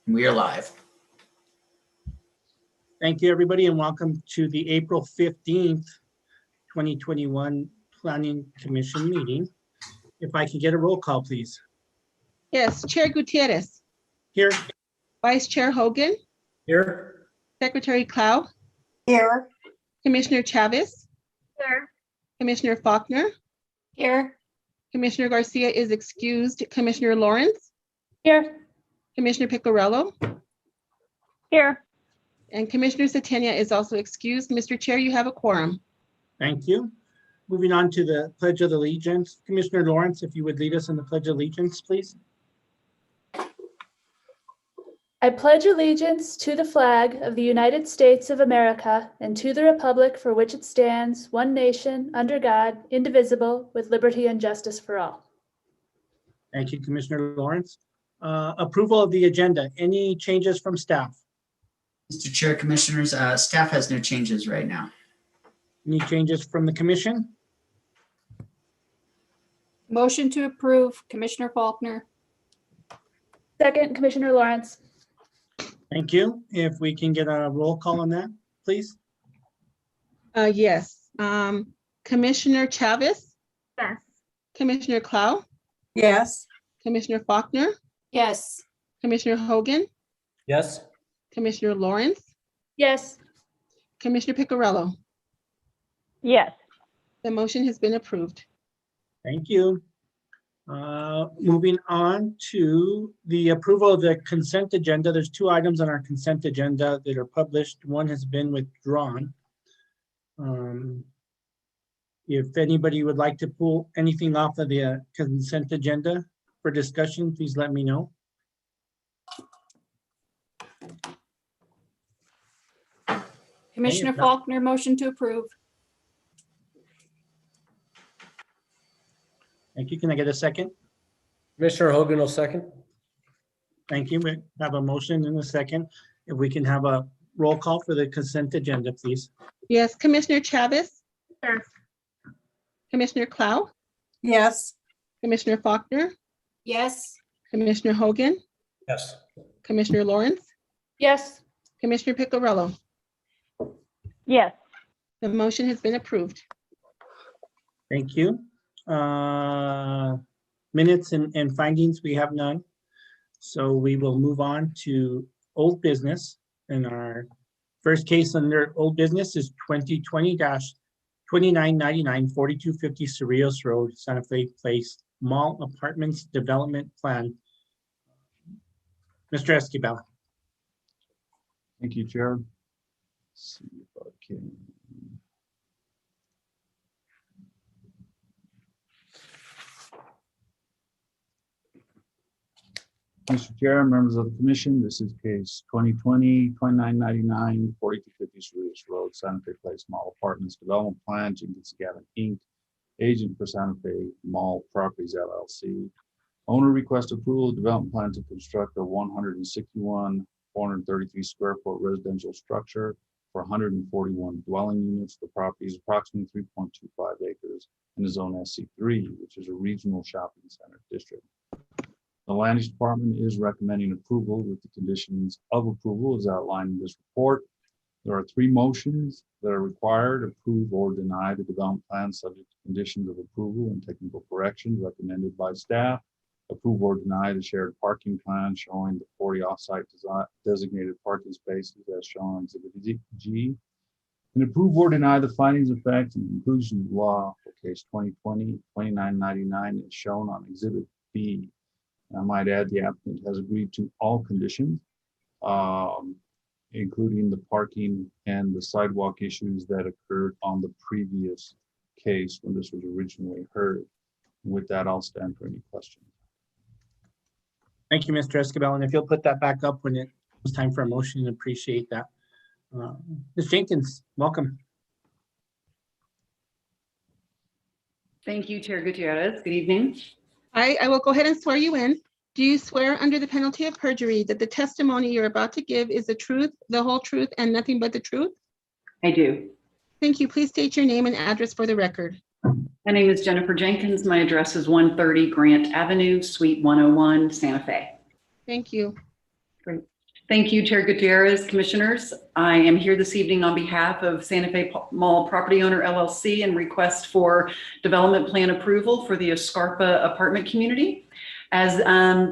We are live. Thank you, everybody, and welcome to the April 15th, 2021 Planning Commission meeting. If I could get a roll call, please. Yes, Chair Gutierrez, Here. Vice Chair Hogan, Here. Secretary Clow, Here. Commissioner Chavez, Here. Commissioner Faulkner, Here. Commissioner Garcia is excused, Commissioner Lawrence, Here. Commissioner Picarello, Here. and Commissioner Satenia is also excused. Mr. Chair, you have a quorum. Thank you. Moving on to the Pledge of Allegiance. Commissioner Lawrence, if you would lead us in the Pledge of Allegiance, please. I pledge allegiance to the flag of the United States of America and to the republic for which it stands, one nation, under God, indivisible, with liberty and justice for all. Thank you, Commissioner Lawrence. Approval of the agenda. Any changes from staff? Mr. Chair, Commissioners, staff has no changes right now. Any changes from the commission? Motion to approve, Commissioner Faulkner. Second, Commissioner Lawrence. Thank you. If we can get a roll call on that, please. Yes, Commissioner Chavez, Yes. Commissioner Clow, Yes. Commissioner Faulkner, Yes. Commissioner Hogan, Yes. Commissioner Lawrence, Yes. Commissioner Picarello. Yes. The motion has been approved. Thank you. Moving on to the approval of the consent agenda. There's two items on our consent agenda that are published. One has been withdrawn. If anybody would like to pull anything off of the consent agenda for discussion, please let me know. Commissioner Okay. Faulkner, motion to approve. Thank you. Can I get a second? Commissioner Hogan will second. Thank you. We have a motion and a second. If we can have a roll call for the consent agenda, please. Yes, Commissioner Chavez, Yes. Commissioner Clow, Yes. Commissioner Faulkner, Yes. Commissioner Hogan, Yes. Commissioner Lawrence, Yes. Commissioner Picarello. Yes. The motion has been approved. Thank you. Minutes and findings, we have none. So we will move on to old business. And our first case under old business is 2020-2999 4250 Cerrillos Road, Santa Fe Place, Mall Apartments Development Plan. Mr. Esquivel. Thank you, Chair. Let's see if I can. Mr. Chair, members of the commission, this is case 2020-2999 4250 Cerrillos Road, Santa Fe Place Mall Apartments Development Plan, Jenkins Gavin Inc., agent for Santa Fe Mall Properties LLC. Owner requests approval of development plan to construct a 161,433 square foot residential structure for 141 dwelling units. The property is approximately 3.25 acres and is zone SC3, which is a regional shopping center district. The land use department is recommending approval with the conditions of approval as outlined in this report. There are three motions that are required: approve or deny the development plan subject to conditions of approval and technical corrections recommended by staff. Approve or deny the shared parking plan showing the 40 off-site designated parking spaces as shown on Exhibit G. And approve or deny the findings of fact and conclusions of law for case 2020-2999 as shown on Exhibit B. I might add the applicant has agreed to all conditions, including the parking and the sidewalk issues that occurred on the previous case when this was originally heard. With that, I'll stand for any questions. Thank you, Mr. Esquivel. And if you'll put that back up when it was time for a motion, appreciate that. Ms. Jenkins, welcome. Thank you, Chair Gutierrez. Good evening. I will go ahead and swear you in. Do you swear under the penalty of perjury that the testimony you're about to give is the truth, the whole truth, and nothing but the truth? I do. Thank you. Please state your name and address for the record. My name is Jennifer Jenkins. My address is 130 Grant Avenue, Suite 101, Santa Fe. Thank you. Great. Thank you, Chair Gutierrez, Commissioners. I am here this evening on behalf of Santa Fe Mall Property Owner LLC and request for development plan approval for the Escarpa apartment community. As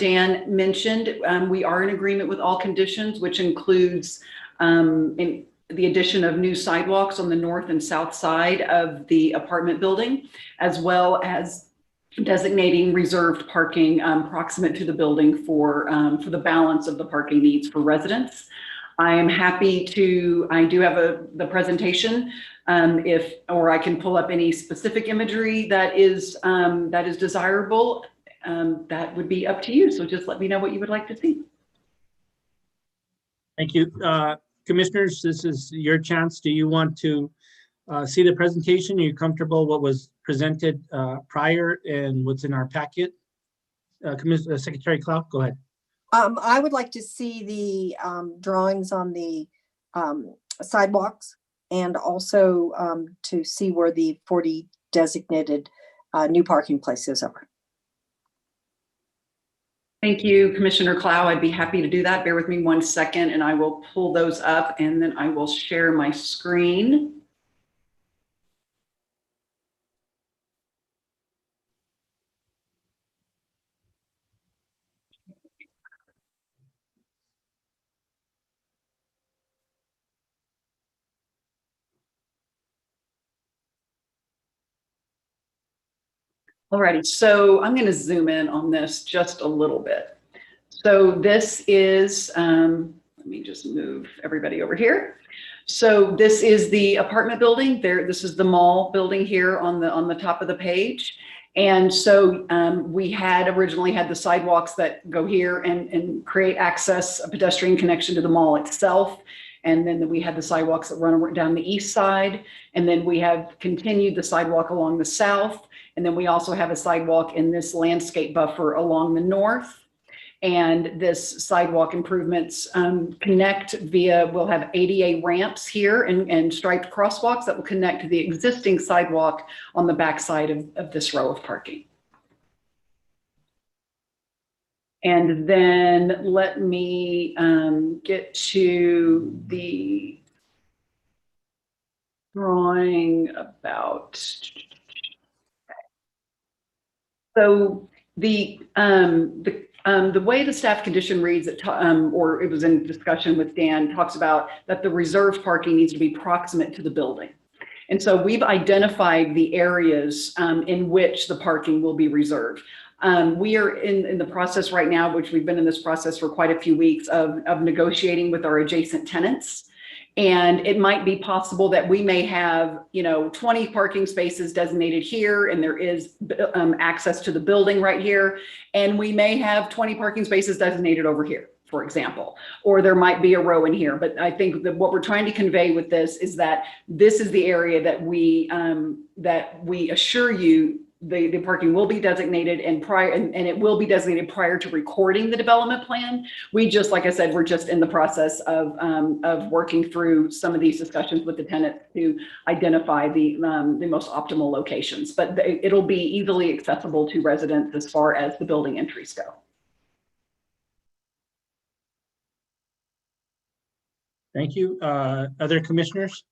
Dan mentioned, we are in agreement with all conditions, which includes the addition of new sidewalks on the north and south side of the apartment building, as well as designating reserved parking proximate to the building for the balance of the parking needs for residents. I am happy to, I do have the presentation or I can pull up any specific imagery that is desirable. That would be up to you. So just let me know what you would like to see. Thank you. Commissioners, this is your chance. Do you want to see the presentation? Are you comfortable what was presented prior and what's in our packet? Secretary Cloud, go ahead. I would like to see the drawings on the sidewalks and also to see where the 40 designated new parking places are. Thank you, Commissioner Clow. I'd be happy to do that. Bear with me 1 second and I will pull those up and then I will share my screen. Alrighty, so I'm going to zoom in on this just a little bit. So this is, let me just move everybody over here. So this is the apartment building there. This is the mall building here on the top of the page. And so we had originally had the sidewalks that go here and create access, a pedestrian connection to the mall itself. And then we had the sidewalks that run down the east side. And then we have continued the sidewalk along the south. And then we also have a sidewalk in this landscape buffer along the north. And this sidewalk improvements connect via, we'll have ADA ramps here and striped crosswalks that will connect to the existing sidewalk on the backside of this row of parking. And then let me get to the drawing about. So the way the staff condition reads, or it was in discussion with Dan, talks about that the reserved parking needs to be proximate to the building. And so we've identified the areas in which the parking will be reserved. We are in the process right now, which we've been in this process for quite a few weeks of negotiating with our adjacent tenants. And it might be possible that we may have, 20 parking spaces designated here, and there is access to the building right here. And we may have 20 parking spaces designated over here, for example, or there might be a row in here. But I think that what we're trying to convey with this is that this is the area that we assure you the parking will be designated and it will be designated prior to recording the development plan. We just, like I said, we're just in the process of working through some of these discussions with the tenant to identify the most optimal locations, but it'll be easily accessible to residents as far as the building entries go. Thank you. Other commissioners?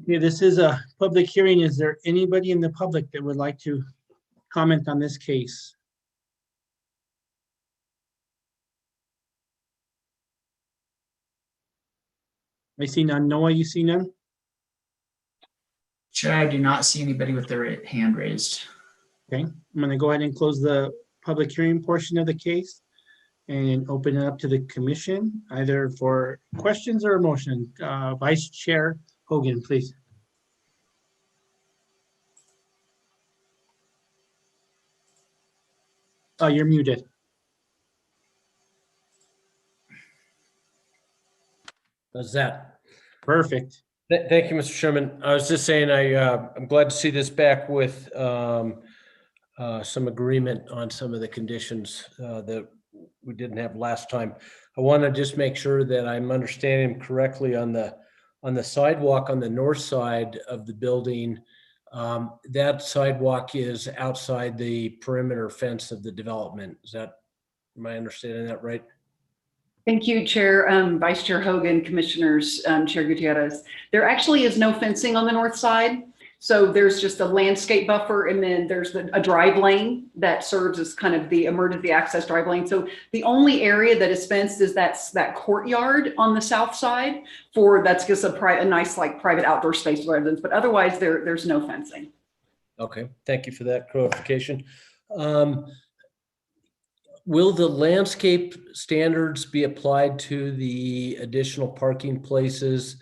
Okay, this is a public hearing. Is there anybody in the public that would like to comment on this case? I see none. Noah, you see none? Chair, I do not see anybody with their hand raised. Okay, I'm going to go ahead and close the public hearing portion of the case and open it up to the commission, either for questions or a motion. Vice Chair Hogan, please. Oh, you're muted. How's that? Perfect. Thank you, Mr. Chairman. I was just saying, I'm glad to see this back with some agreement on some of the conditions that we didn't have last time. I want to just make sure that I'm understanding correctly on the sidewalk on the north side of the building. That sidewalk is outside the perimeter fence of the development. Am I understanding that right? Thank you, Chair, Vice Chair Hogan, Commissioners, Chair Gutierrez. There actually is no fencing on the north side. So there's just a landscape buffer, and then there's a drive lane that serves as kind of the emergency access drive lane. So the only area that is fenced is that courtyard on the south side that's just a nice like private outdoor space for residents, but otherwise there's no fencing. Okay, thank you for that clarification. Will the landscape standards be applied to the additional parking places?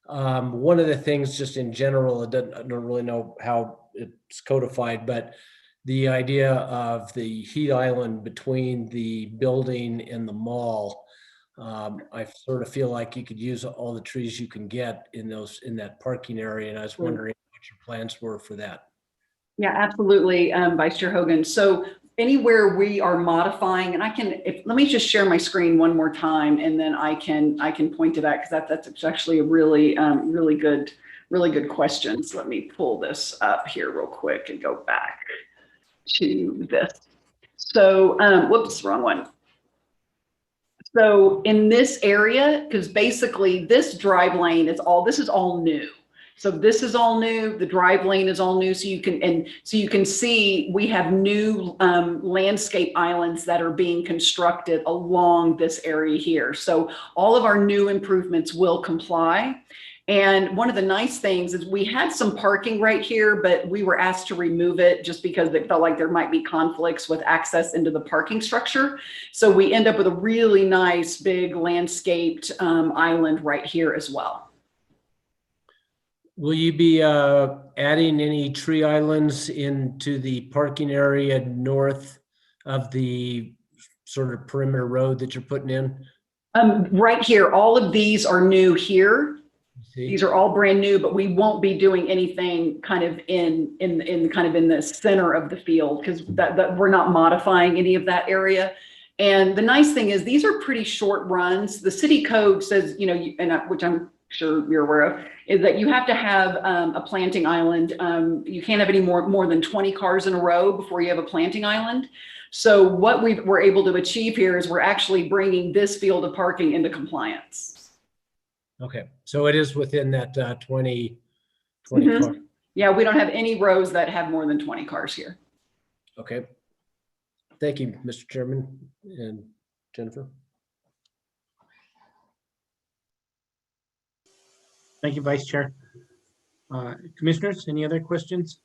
One of the things just in general, I don't really know how it's codified, but the idea of the heat island between the building and the mall, I sort of feel like you could use all the trees you can get in that parking area. And I was wondering what your plans were for that. Yeah, absolutely, Vice Chair Hogan. So anywhere we are modifying, and let me just share my screen one more time, and then I can point to that, because that's actually a really good question. So let me pull this up here real quick and go back to this. So, whoops, wrong one. So in this area, because basically this drive lane this is all new. So this is all new. The drive lane is all new. So you can see we have new landscape islands that are being constructed along this area here. So all of our new improvements will comply. And one of the nice things is we had some parking right here, but we were asked to remove it just because it felt like there might be conflicts with access into the parking structure. So we end up with a really nice big landscaped island right here as well. Will you be adding any tree islands into the parking area north of the sort of perimeter road that you're putting in? Right here, all of these are new here. See? These are all brand new, but we won't be doing anything kind of in the center of the field, because that we're not modifying any of that area. And the nice thing is these are pretty short runs. The city code says, which I'm sure you're aware of, is that you have to have a planting island. You can't have any more than 20 cars in a row before you have a planting island. So what we're able to achieve here is we're actually bringing this field of parking into compliance. Okay, so it is within that 20 Mhm. car. Yeah, we don't have any rows that have more than 20 cars here. Okay. Thank you, Mr. Chairman and Jennifer. Thank you, Vice Chair. Commissioners, any other questions?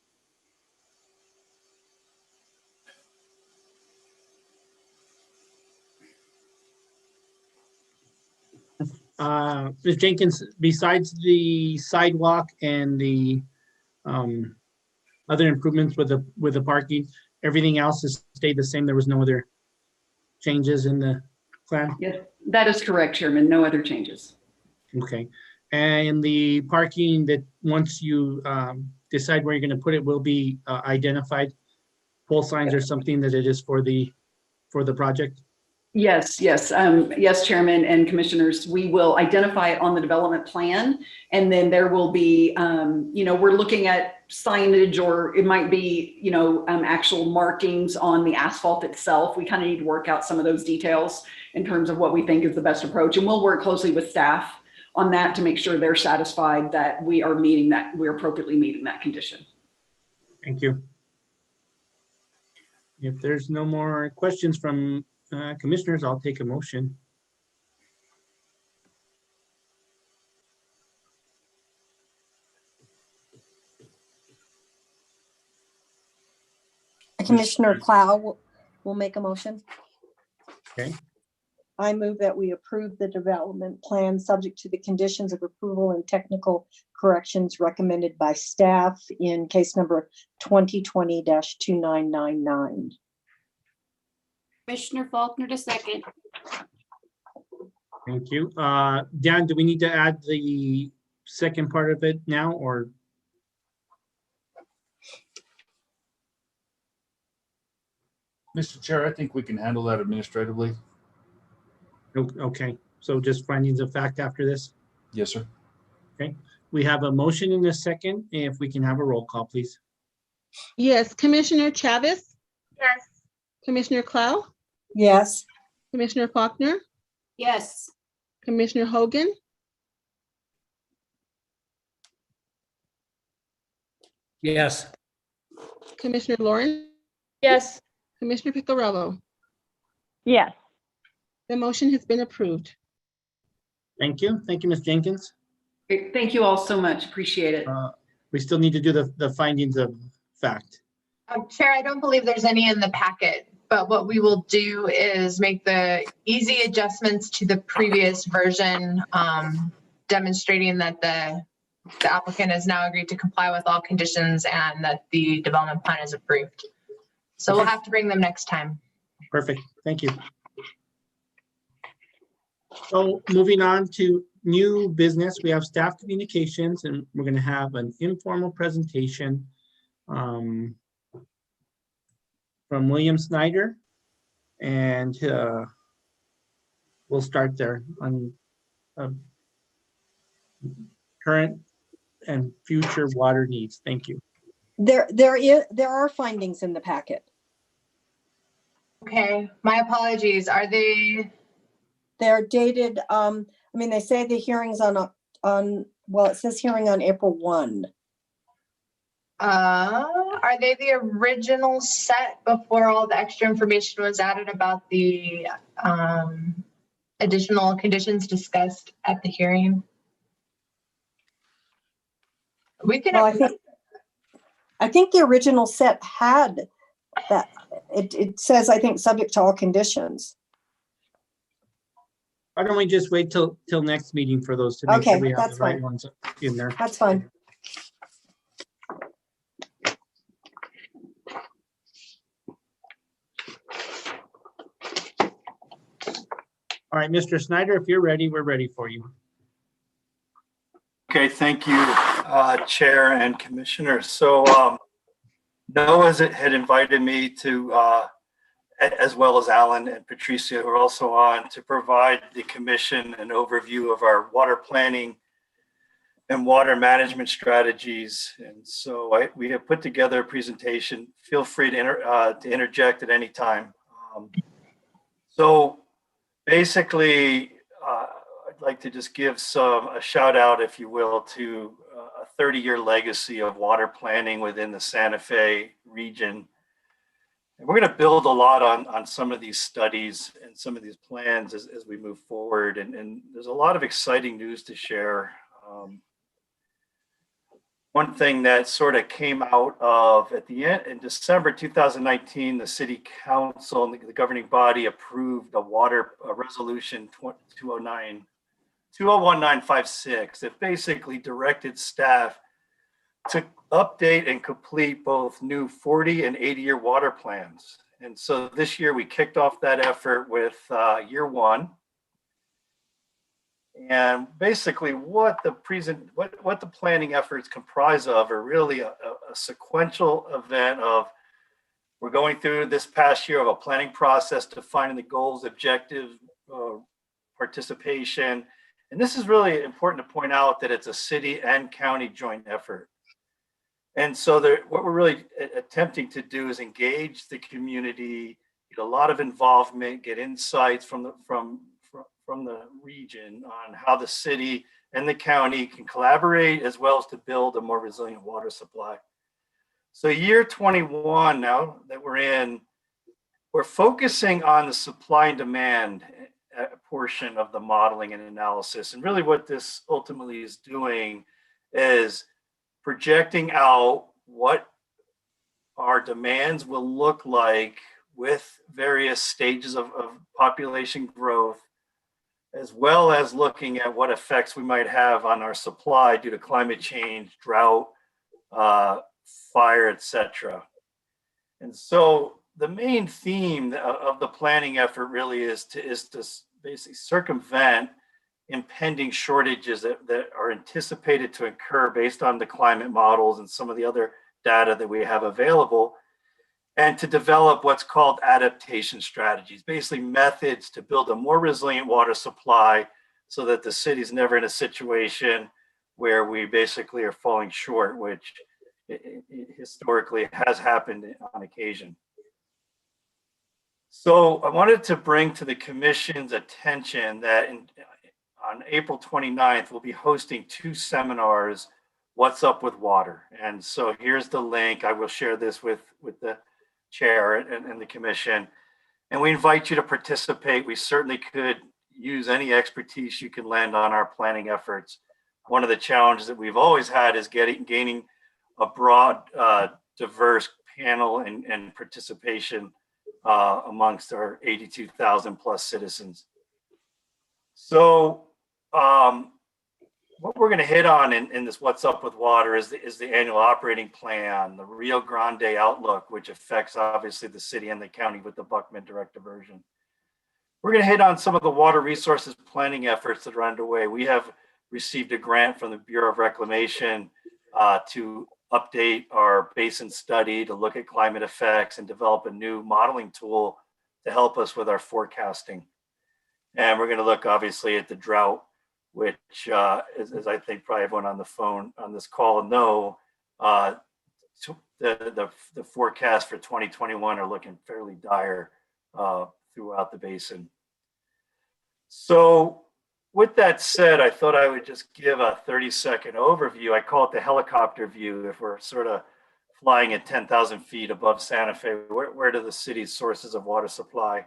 Ms. Jenkins, besides the sidewalk and the other improvements with the parking, everything else has stayed the same? There was no other changes in the plan? Yes, that is correct, Chairman. No other changes. Okay. And the parking that once you decide where you're going to put it will be identified? Pole signs or something that it is for the project? Yes, Chairman and Commissioners, we will identify it on the development plan, and then there will be, we're looking at signage, or it might be, actual markings on the asphalt itself. We kind of need to work out some of those details in terms of what we think is the best approach, and we'll work closely with staff on that to make sure they're satisfied that we're appropriately meeting that condition. Thank you. If there's no more questions from commissioners, I'll take a motion. Commissioner Clow will make a motion. Okay. I move that we approve the development plan subject to the conditions of approval and technical corrections recommended by staff in case number 2020-2999. Commissioner Faulkner to second. Thank you. Dan, do we need to add the second part of it now, or? Mr. Chair, I think we can handle that administratively. Okay, so just findings of fact after this? Yes, sir. We have a motion in a second. If we can have a roll call, please. Yes, Commissioner Chavez, Yes. Commissioner Clow, Yes. Commissioner Faulkner, Yes. Commissioner Hogan, Yes. Commissioner Lawrence, Yes. Commissioner Picarello. Yes. The motion has been approved. Thank you. Thank you, Ms. Jenkins. Great. Thank you all so much. Appreciate it. We still need to do the findings of fact. Chair, I don't believe there's any in the packet, but what we will do is make the easy adjustments to the previous version, demonstrating that the applicant has now agreed to comply with all conditions and that the development plan is approved. So we'll have to bring them next time. Perfect. Thank you. So moving on to new business, we have staff communications, and we're going to have an informal presentation from William Snyder, and we'll start there on current and future water needs. Thank you. There are findings in the packet. Okay, my apologies. Are they? They're dated, they say the hearings well, it says hearing on April 1. Are they the original set before all the extra information was added about the additional conditions discussed at the hearing? We can. Well, I think the original set had that. It says, I think, subject to all conditions. Why don't we just wait till next meeting for those to make sure Okay, we have that's the right fine. ones in there. That's fine. All right, Mr. Snyder, if you're ready, we're ready for you. Okay, thank you, Chair and Commissioners. So Noah had invited me to, as well as Alan and Patricia, who are also on, to provide the Commission an overview of our water planning and water management strategies. And so we have put together a presentation. Feel free to interject at any time. So basically, I'd like to just give a shout out, if you will, to a 30-year legacy of water planning within the Santa Fe region. And we're going to build a lot on some of these studies and some of these plans as we move forward. And there's a lot of exciting news to share. One thing that sort of came out of at the end in December 2019, the City Council and the governing body approved a resolution 201956 that basically directed staff to update and complete both new 40 and 80-year water plans. And so this year we kicked off that effort with year one. And basically what the planning efforts comprise of are really a sequential event of, we're going through this past year of a planning process, defining the goals, objectives, participation. And this is really important to point out that it's a city and county joint effort. And so what we're really attempting to do is engage the community, get a lot of involvement, get insights from the region on how the city and the county can collaborate, as well as to build a more resilient water supply. So year 21 now that we're in, we're focusing on the supply and demand portion of the modeling and analysis. And really what this ultimately is doing is projecting out what our demands will look like with various stages of population growth, as well as looking at what effects we might have on our supply due to climate change, drought, fire, etc. And so the main theme of the planning effort really is to basically circumvent impending shortages that are anticipated to occur based on the climate models and some of the other data that we have available, and to develop what's called adaptation strategies, basically methods to build a more resilient water supply so that the city's never in a situation where we basically are falling short, which historically has happened on occasion. So I wanted to bring to the commission's attention that on April 29th, we'll be hosting 2 seminars, What's Up with Water. And so here's the link. I will share this with the chair and the commission. And we invite you to participate. We certainly could use any expertise you can lend on our planning efforts. One of the challenges that we've always had is gaining a broad, diverse panel and participation amongst our 82,000 plus citizens. So what we're going to hit on in this What's Up with Water is the annual operating plan, the Rio Grande outlook, which affects obviously the city and the county with the Buckman direct diversion. We're going to hit on some of the water resources planning efforts that are underway. We have received a grant from the Bureau of Reclamation to update our basin study to look at climate effects and develop a new modeling tool to help us with our forecasting. And we're going to look obviously at the drought, which as I think probably everyone on the phone on this call know, the forecast for 2021 are looking fairly dire throughout the basin. So with that said, I thought I would just give a 30-second overview. I call it the helicopter view. If we're sort of flying at 10,000 feet above Santa Fe, where do the city's sources of water supply?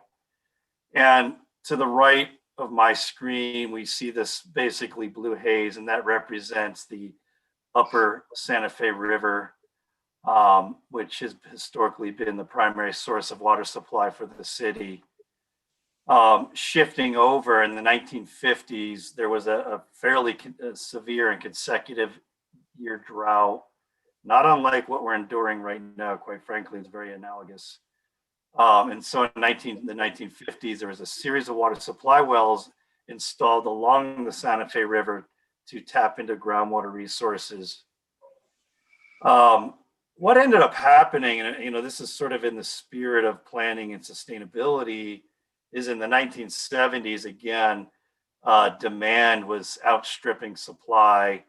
And to the right of my screen, we see this basically blue haze, and that represents the upper Santa Fe River, which has historically been the primary source of water supply for the city. Shifting over in the 1950s, there was a fairly severe and consecutive year drought, not unlike what we're enduring right now. Quite frankly, it's very analogous. And so in the 1950s, there was a series of water supply wells installed along the Santa Fe River to tap into groundwater resources. What ended up happening, and this is sort of in the spirit of planning and sustainability, is in the 1970s, again, demand was outstripping supply.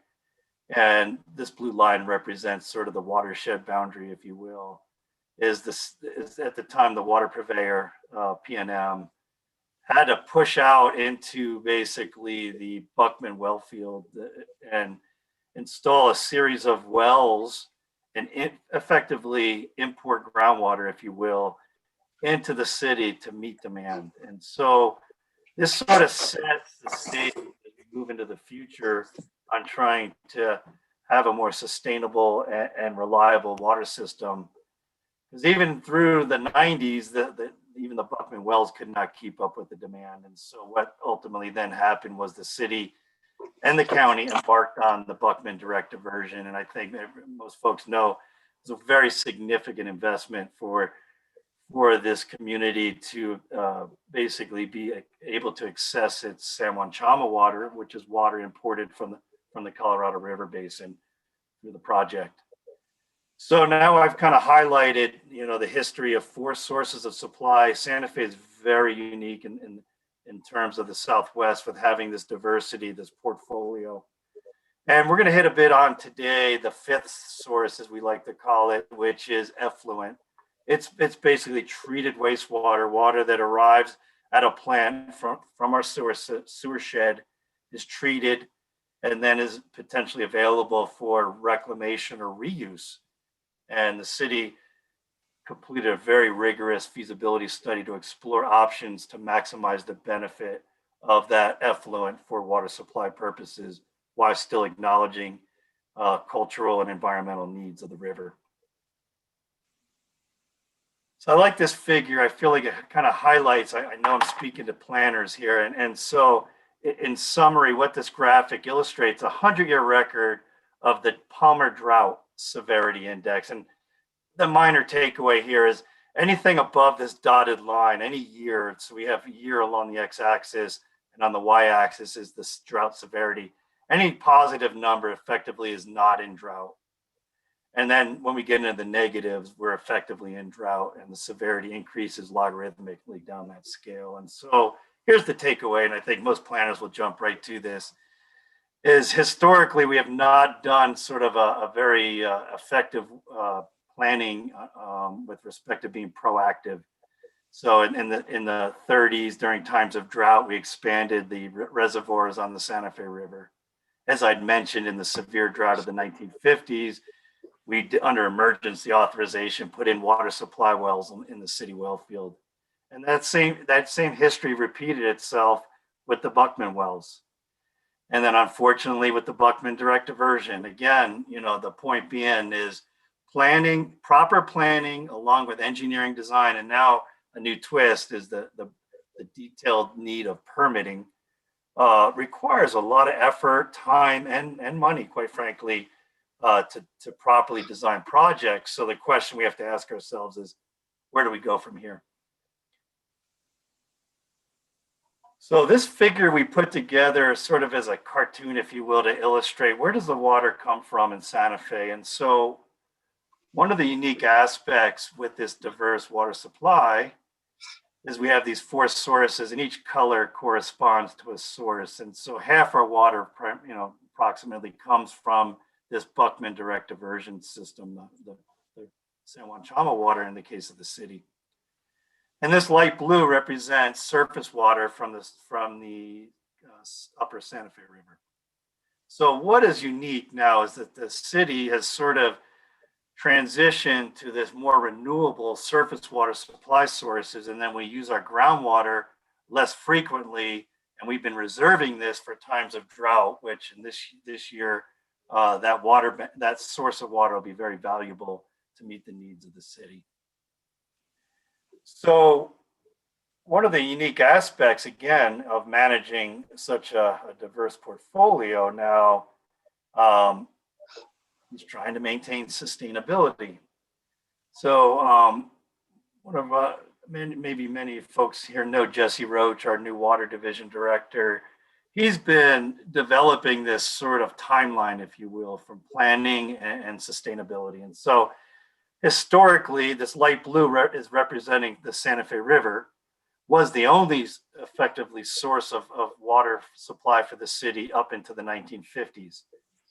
And this blue line represents sort of the watershed boundary, if you will. Is at the time the water purveyor, PNM, had to push out into basically the Buckman well field and install a series of wells and effectively import groundwater, if you will, into the city to meet demand. And so this sort of sets the stage as we move into the future on trying to have a more sustainable and reliable water system. Because even through the 90s, even the Buckman wells could not keep up with the demand. And so what ultimately then happened was the city and the county embarked on the Buckman direct diversion. And I think most folks know it's a very significant investment for this community to basically be able to access its San Juan Chama water, which is water imported from the Colorado River Basin through the project. So now I've kind of highlighted, the history of 4 sources of supply. Santa Fe is very unique in terms of the Southwest with having this diversity, this portfolio. And we're going to hit a bit on today the 5th source, as we like to call it, which is effluent. It's basically treated wastewater, water that arrives at a plant from our sewer shed, is treated, and then is potentially available for reclamation or reuse. And the city completed a very rigorous feasibility study to explore options to maximize the benefit of that effluent for water supply purposes, while still acknowledging cultural and environmental needs of the river. So I like this figure. I feel like it kind of highlights, I know I'm speaking to planners here. And so in summary, what this graphic illustrates, a 100-year record of the Palmer Drought Severity Index. And the minor takeaway here is anything above this dotted line, any year, so we have a year along the x-axis and on the y-axis is this drought severity. Any positive number effectively is not in drought. And then when we get into the negatives, we're effectively in drought and the severity increases logarithmically down that scale. And so here's the takeaway, and I think most planners will jump right to this. is historically we have not done sort of a very effective planning with respect to being proactive. So in the 30s, during times of drought, we expanded the reservoirs on the Santa Fe River. As I'd mentioned, in the severe drought of the 1950s, we, under emergency authorization, put in water supply wells in the city well field. And that same history repeated itself with the Buckman wells. And then unfortunately with the Buckman direct diversion, again, you know, the point being is planning, proper planning along with engineering design. And now a new twist is the detailed need of permitting requires a lot of effort, time, and money, quite frankly, to properly design projects. So the question we have to ask ourselves is, where do we go from here? So this figure we put together sort of as a cartoon, if you will, to illustrate where does the water come from in Santa Fe. And so one of the unique aspects with this diverse water supply is we have these 4 sources, and each color corresponds to a source. And so half our water, you know, approximately comes from this Buckman direct diversion system, the San Juan Chama water in the case of the city. And this light blue represents surface water from the upper Santa Fe River. So what is unique now is that the city has sort of transitioned to this more renewable surface water supply sources, and then we use our groundwater less frequently, and we've been reserving this for times of drought, which in this year, that source of water will be very valuable to meet the needs of the city. So one of the unique aspects, again, of managing such a diverse portfolio now is trying to maintain sustainability. So one of maybe many folks here know Jesse Roach, our new water division director. He's been developing this sort of timeline, if you will, from planning and sustainability. And so historically, this light blue is representing the Santa Fe River, was the only effectively source of water supply for the city up into the 1950s.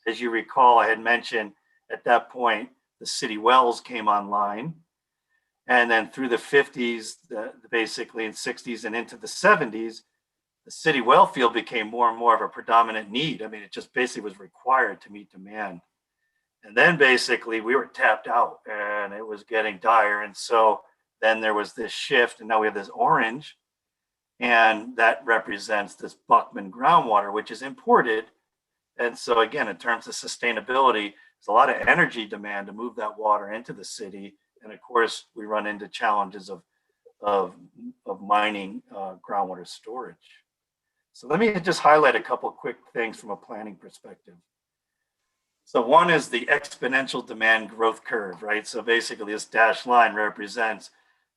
As you recall, I had mentioned at that point, the city wells came online. And then through the 50s, basically in 60s and into the 70s, the city well field became more and more of a predominant need. I mean, it just basically was required to meet demand. And then basically we were tapped out and it was getting dire. And so then there was this shift, and now we have this orange, and that represents this Buckman groundwater, which is imported. And so again, in terms of sustainability, there's a lot of energy demand to move that water into the city. And of course, we run into challenges of mining groundwater storage. So let me just highlight a couple of quick things from a planning perspective. So one is the exponential demand growth curve, right? So basically this dashed line represents,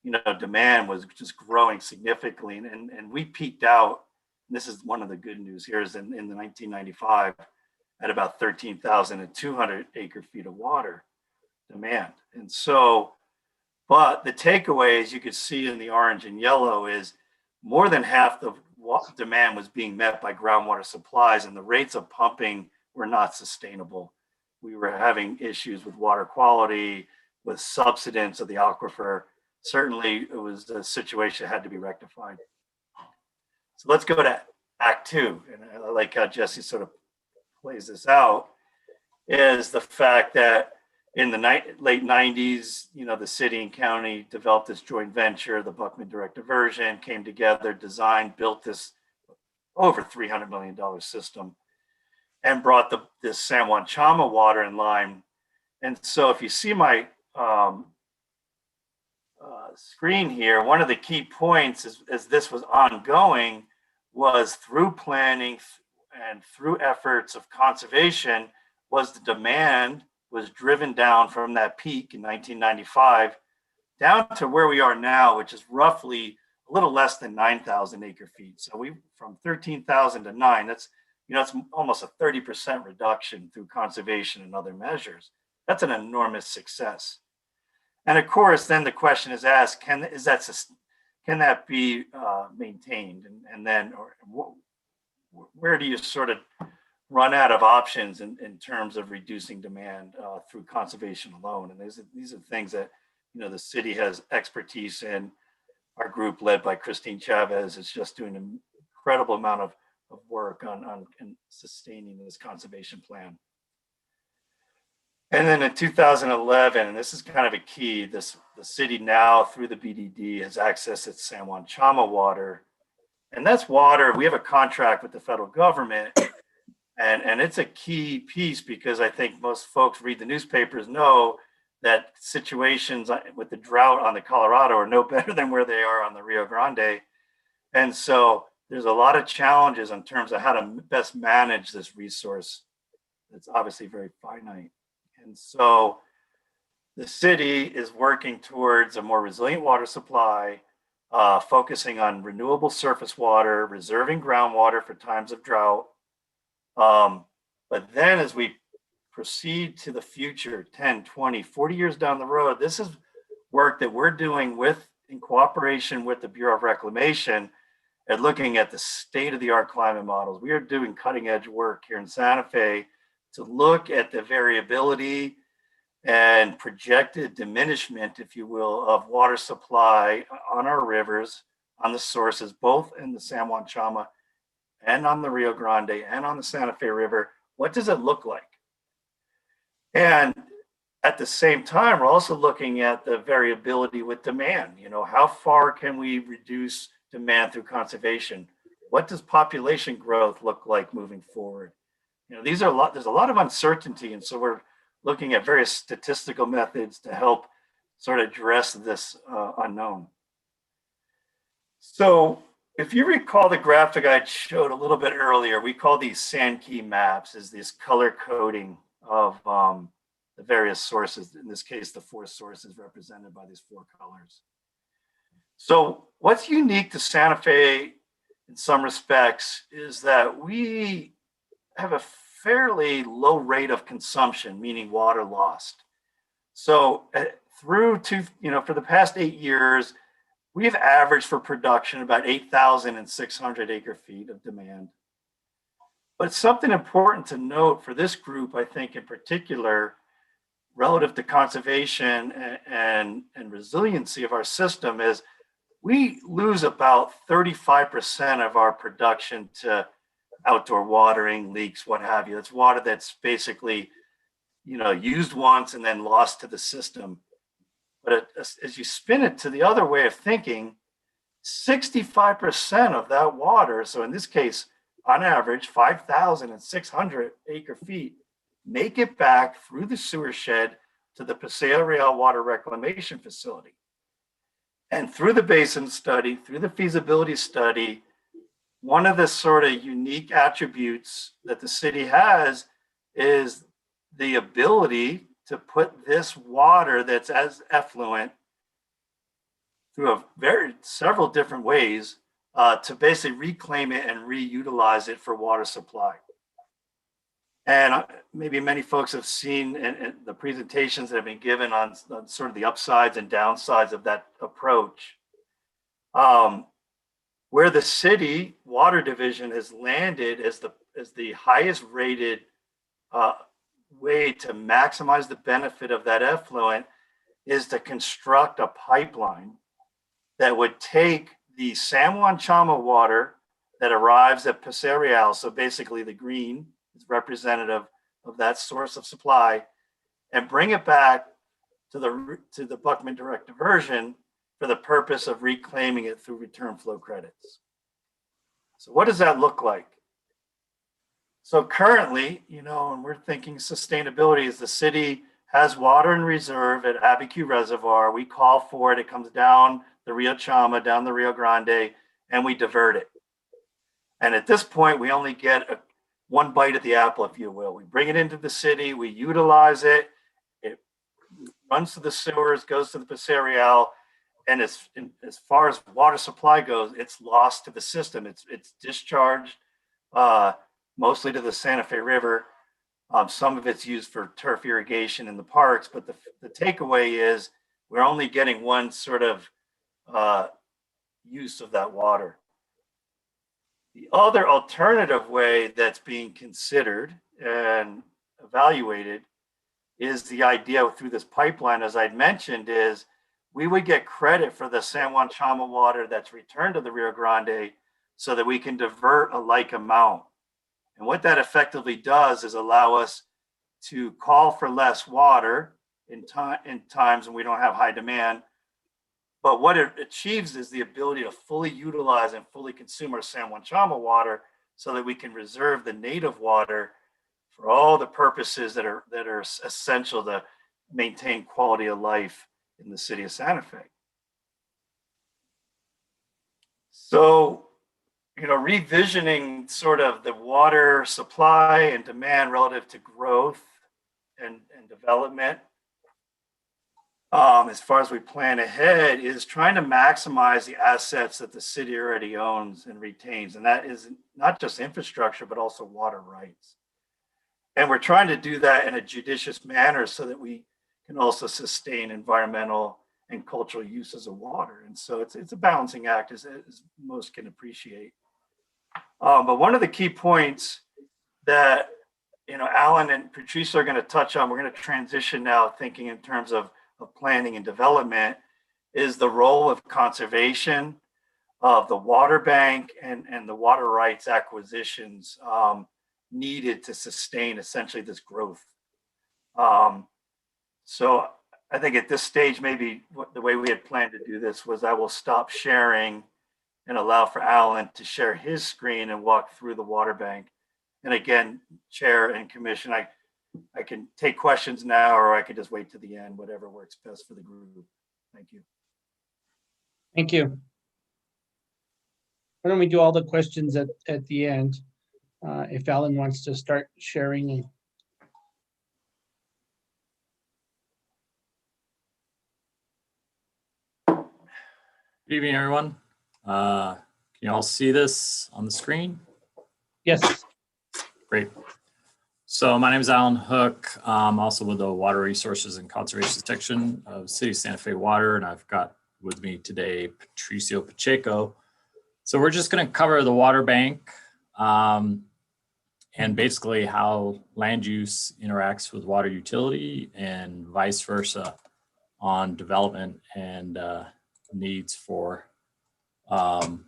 you know, demand was just growing significantly. And we peaked out, and this is one of the good news here, is in the 1995 at about 13,200 acre feet of water demand. And so, but the takeaway, as you could see in the orange and yellow, is more than half the demand was being met by groundwater supplies, and the rates of pumping were not sustainable. We were having issues with water quality, with subsidence of the aquifer. Certainly, it was a situation that had to be rectified. So let's go to Act 2. And I like how Jesse sort of plays this out, is the fact that in the late 90s, you know, the city and county developed this joint venture, the Buckman direct diversion, came together, designed, built this over $300 million system, and brought this San Juan Chama water in line. And so if you see my screen here, one of the key points as this was ongoing was through planning and through efforts of conservation was the demand was driven down from that peak in 1995 down to where we are now, which is roughly a little less than 9,000 acre feet. So we from 13,000 to 9, that's, you know, it's almost a 30% reduction through conservation and other measures. That's an enormous success. And of course, then the question is asked, can that be maintained? And then, or where do you sort of run out of options in terms of reducing demand through conservation alone. And these are things that, you know, the city has expertise in. Our group led by Christine Chavez is just doing an incredible amount of work on sustaining this conservation plan. And then in 2011, and this is kind of a key, the city now through the BDD has access to San Juan Chama water. And that's water, we have a contract with the federal government, and it's a key piece because I think most folks read the newspapers know that situations with the drought on the Colorado are no better than where they are on the Rio Grande. And so there's a lot of challenges in terms of how to best manage this resource. It's obviously very finite. And so the city is working towards a more resilient water supply, focusing on renewable surface water, reserving groundwater for times of drought. But then as we proceed to the future, 10, 20, 40 years down the road, this is work that we're doing in cooperation with the Bureau of Reclamation at looking at the state-of-the-art climate models. We are doing cutting-edge work here in Santa Fe to look at the variability and projected diminishment, if you will, of water supply on our rivers, on the sources, both in the San Juan Chama and on the Rio Grande and on the Santa Fe River. What does it look like? And at the same time, we're also looking at the variability with demand. You know, how far can we reduce demand through conservation? What does population growth look like moving forward? You know, there's a lot of uncertainty. And so we're looking at various statistical methods to help sort of address this unknown. So if you recall the graphic I showed a little bit earlier, we call these Sankey maps, is this color coding of the various sources. In this case, the 4 sources represented by these 4 colors. So what's unique to Santa Fe in some respects is that we have a fairly low rate of consumption, meaning water lost. So for the past 8 years, we've averaged for production about 8,600 acre feet of demand. But something important to note for this group, I think in particular, relative to conservation and resiliency of our system, is we lose about 35% of our production to outdoor watering, leaks, what have you. It's water that's basically, you know, used once and then lost to the system. But as you spin it to the other way of thinking, 65% of that water, so in this case, on average, 5,600 acre feet, make it back through the sewer shed to the Paseo Real Water Reclamation Facility. And through the basin study, through the feasibility study, one of the sort of unique attributes that the city has is the ability to put this water that's as effluent through several different ways to basically reclaim it and reutilize it for water supply. And maybe many folks have seen in the presentations that have been given on sort of the upsides and downsides of that approach. Where the city water division has landed as the highest rated way to maximize the benefit of that effluent is to construct a pipeline that would take the San Juan Chama water that arrives at Paseo Real, so basically the green is representative of that source of supply, and bring it back to the Buckman direct diversion for the purpose of reclaiming it through return flow credits. So what does that look like? So currently, you know, and we're thinking sustainability is the city has water in reserve at Abiquiu Reservoir. We call for it. It comes down the Rio Chama, down the Rio Grande, and we divert it. And at this point, we only get one bite at the apple, if you will. We bring it into the city, we utilize it, it runs to the sewers, goes to the Paseo Real, and as far as water supply goes, it's lost to the system. It's discharged mostly to the Santa Fe River. Some of it's used for turf irrigation in the parks, but the takeaway is we're only getting one sort of use of that water. The other alternative way that's being considered and evaluated is the idea through this pipeline, as I'd mentioned, is we would get credit for the San Juan Chama water that's returned to the Rio Grande so that we can divert a like amount. And what that effectively does is allow us to call for less water in times when we don't have high demand. But what it achieves is the ability to fully utilize and fully consume our San Juan Chama water so that we can reserve the native water for all the purposes that are essential to maintain quality of life in the city of Santa Fe. So, revisioning sort of the water supply and demand relative to growth and development, as far as we plan ahead, is trying to maximize the assets that the city already owns and retains. And that is not just infrastructure, but also water rights. And we're trying to do that in a judicious manner so that we can also sustain environmental and cultural uses of water. And so it's a balancing act, as most can appreciate. But one of the key points that Alan and Patricia are going to touch on, we're going to transition now thinking in terms of planning and development, is the role of conservation, of the water bank and the water rights acquisitions needed to sustain essentially this growth. So I think at this stage, maybe the way we had planned to do this was I will stop sharing and allow for Alan to share his screen and walk through the water bank. And again, Chair and Commission, I can take questions now, or I could just wait to the end, whatever works best for the group. Thank you. Thank you. Why don't we do all the questions at the end? If Alan wants to start sharing. Good evening, everyone. Can you all see this on the screen? Yes. Great. So my name is Alan Hook. I'm also with the Water Resources and Conservation section of City of Santa Fe Water, and I've got with me today Patricio Pacheco. So we're just going to cover the water bank and basically how land use interacts with water utility and vice versa on development and needs for the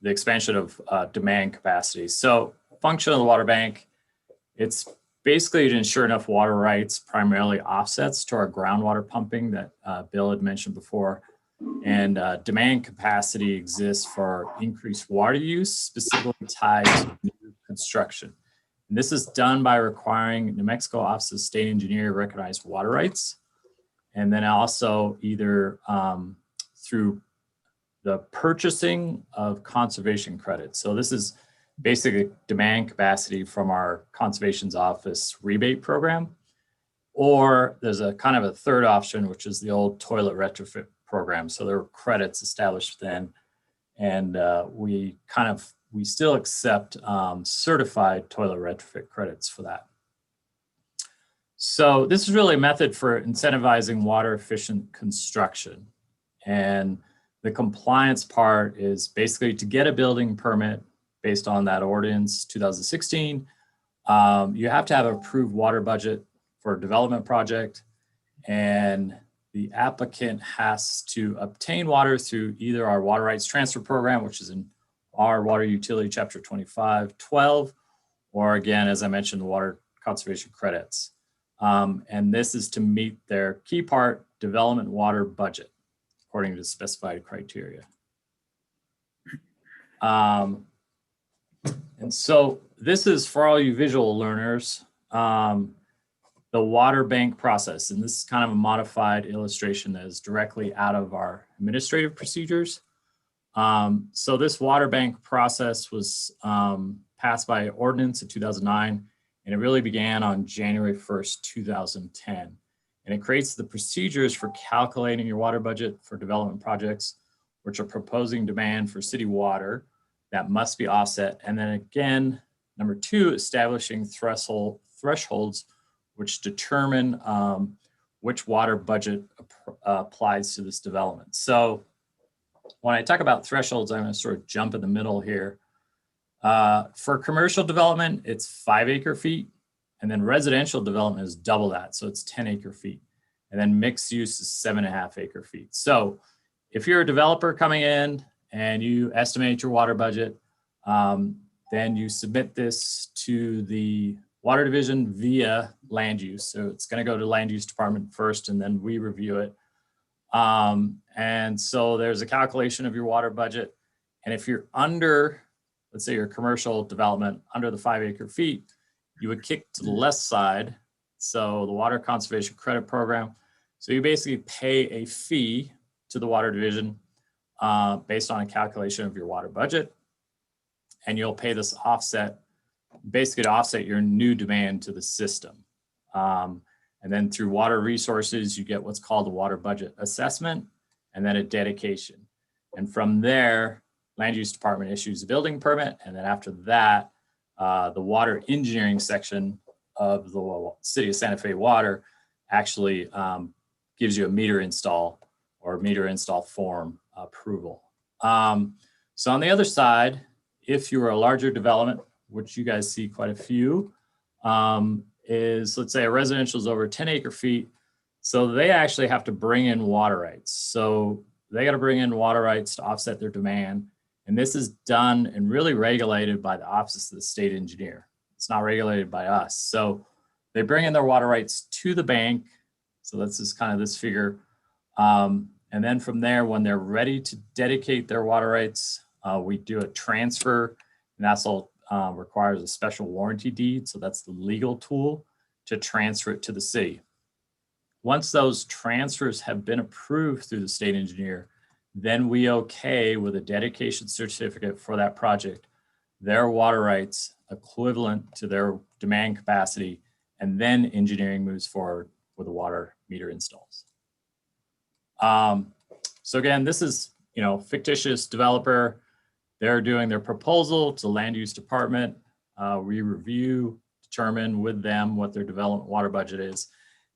expansion of demand capacity. So function of the water bank, it's basically to ensure enough water rights, primarily offsets to our groundwater pumping that Bill had mentioned before. And demand capacity exists for increased water use, specifically tied to new construction. And this is done by requiring New Mexico Office of State Engineer recognized water rights. And then also either through the purchasing of conservation credits. So this is basically demand capacity from our conservation's office rebate program. Or there's a kind of a third option, which is the old toilet retrofit program. So there were credits established then. And we still accept certified toilet retrofit credits for that. So this is really a method for incentivizing water efficient construction. And the compliance part is basically to get a building permit based on that ordinance 2016. You have to have an approved water budget for a development project, and the applicant has to obtain water through either our water rights transfer program, which is in our water utility chapter 2512, or again, as I mentioned, the water conservation credits. And this is to meet their key part, development water budget, according to specified criteria. And so this is for all you visual learners, the water bank process. And this is kind of a modified illustration that is directly out of our administrative procedures. So this water bank process was passed by ordinance in 2009, and it really began on January 1st, 2010. And it creates the procedures for calculating your water budget for development projects, which are proposing demand for city water that must be offset. And then again, number two, establishing thresholds, which determine which water budget applies to this development. So when I talk about thresholds, I'm going to sort of jump in the middle here. For commercial development, it's 5 acre feet. And then residential development is double that. So it's 10 acre feet. And then mixed use is 7.5 acre feet. So if you're a developer coming in and you estimate your water budget, then you submit this to the water division via land use. So it's going to go to land use department first, and then we review it. And so there's a calculation of your water budget. And if you're under, let's say your commercial development under the 5 acre feet, you would kick to the left side. So the Water Conservation Credit Program. So you basically pay a fee to the water division based on a calculation of your water budget. And you'll pay this offset, basically to offset your new demand to the system. And then through water resources, you get what's called a water budget assessment and then a dedication. And from there, land use department issues a building permit. And then after that, the water engineering section of the City of Santa Fe Water actually gives you a meter install or meter install form approval. So on the other side, if you are a larger development, which you guys see quite a few, is let's say a residential is over 10 acre feet. So they actually have to bring in water rights. So they got to bring in water rights to offset their demand. And this is done and really regulated by the Office of the State Engineer. It's not regulated by us. So they bring in their water rights to the bank. So that's just kind of this figure. And then from there, when they're ready to dedicate their water rights, we do a transfer, and that's all requires a special warranty deed. So that's the legal tool to transfer it to the city. Once those transfers have been approved through the state engineer, then we okay with a dedication certificate for that project, their water rights equivalent to their demand capacity, and then engineering moves forward with the water meter installs. So again, this is, fictitious developer. They're doing their proposal to land use department. We review, determine with them what their development water budget is.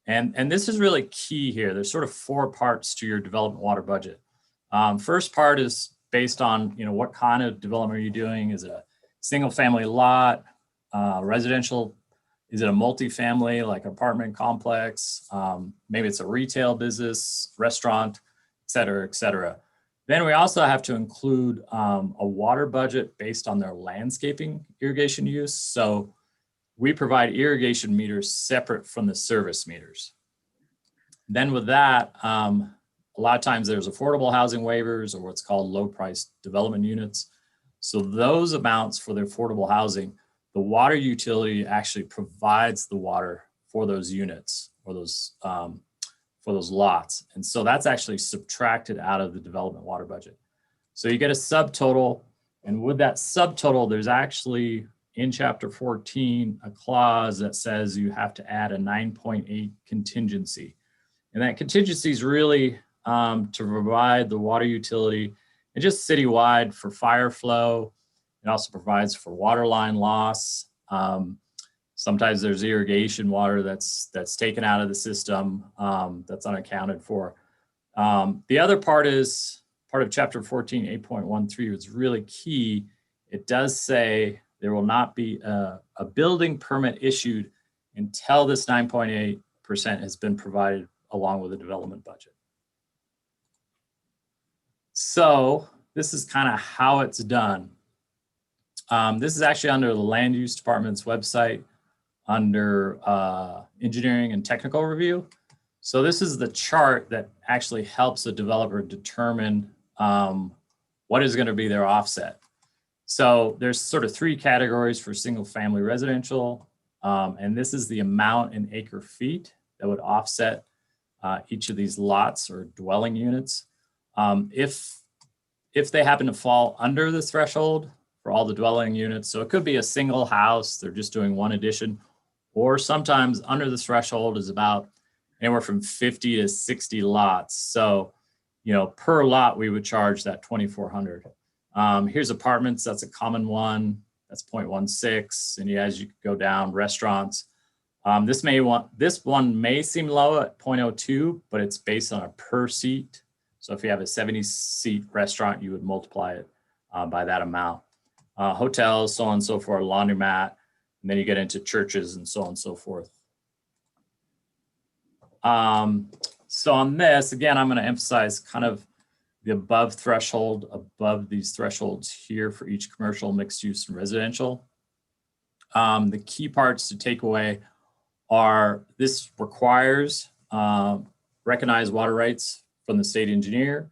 And this is really key here. There's sort of 4 parts to your development water budget. First part is based on, what kind of development are you doing? Is it a single family lot, residential? Is it a multifamily like apartment complex? Maybe it's a retail business, restaurant, et cetera, et cetera. Then we also have to include a water budget based on their landscaping irrigation use. So we provide irrigation meters separate from the service meters. Then with that, a lot of times there's affordable housing waivers or what's called low price development units. So those amounts for the affordable housing, the water utility actually provides the water for those units or those for those lots. And so that's actually subtracted out of the development water budget. So you get a subtotal, and with that subtotal, there's actually in chapter 14, a clause that says you have to add a 9.8 contingency. And that contingency is really to provide the water utility and just citywide for fire flow. It also provides for water line loss. Sometimes there's irrigation water that's taken out of the system that's unaccounted for. The other part is part of chapter 14, 8.13 is really key. It does say there will not be a building permit issued until this 9.8% has been provided along with the development budget. So this is kind of how it's done. This is actually under the land use department's website under engineering and technical review. So this is the chart that actually helps a developer determine what is going to be their offset. So there's sort of 3 categories for single family residential. And this is the amount in acre feet that would offset each of these lots or dwelling units. If they happen to fall under the threshold for all the dwelling units, so it could be a single house, they're just doing 1 addition, or sometimes under the threshold is about anywhere from 50 to 60 lots. So, per lot, we would charge that $2,400. Here's apartments, that's a common one, that's 0.16. And as you go down, restaurants. This one may seem low at 0.02, but it's based on a per seat. So if you have a 70 seat restaurant, you would multiply it by that amount. hotels, so on and so forth, laundromat, and then you get into churches and so on and so forth. So on this, again, I'm going to emphasize kind of the above threshold, above these thresholds here for each commercial, mixed use, and residential. The key parts to take away are this requires recognized water rights from the state engineer.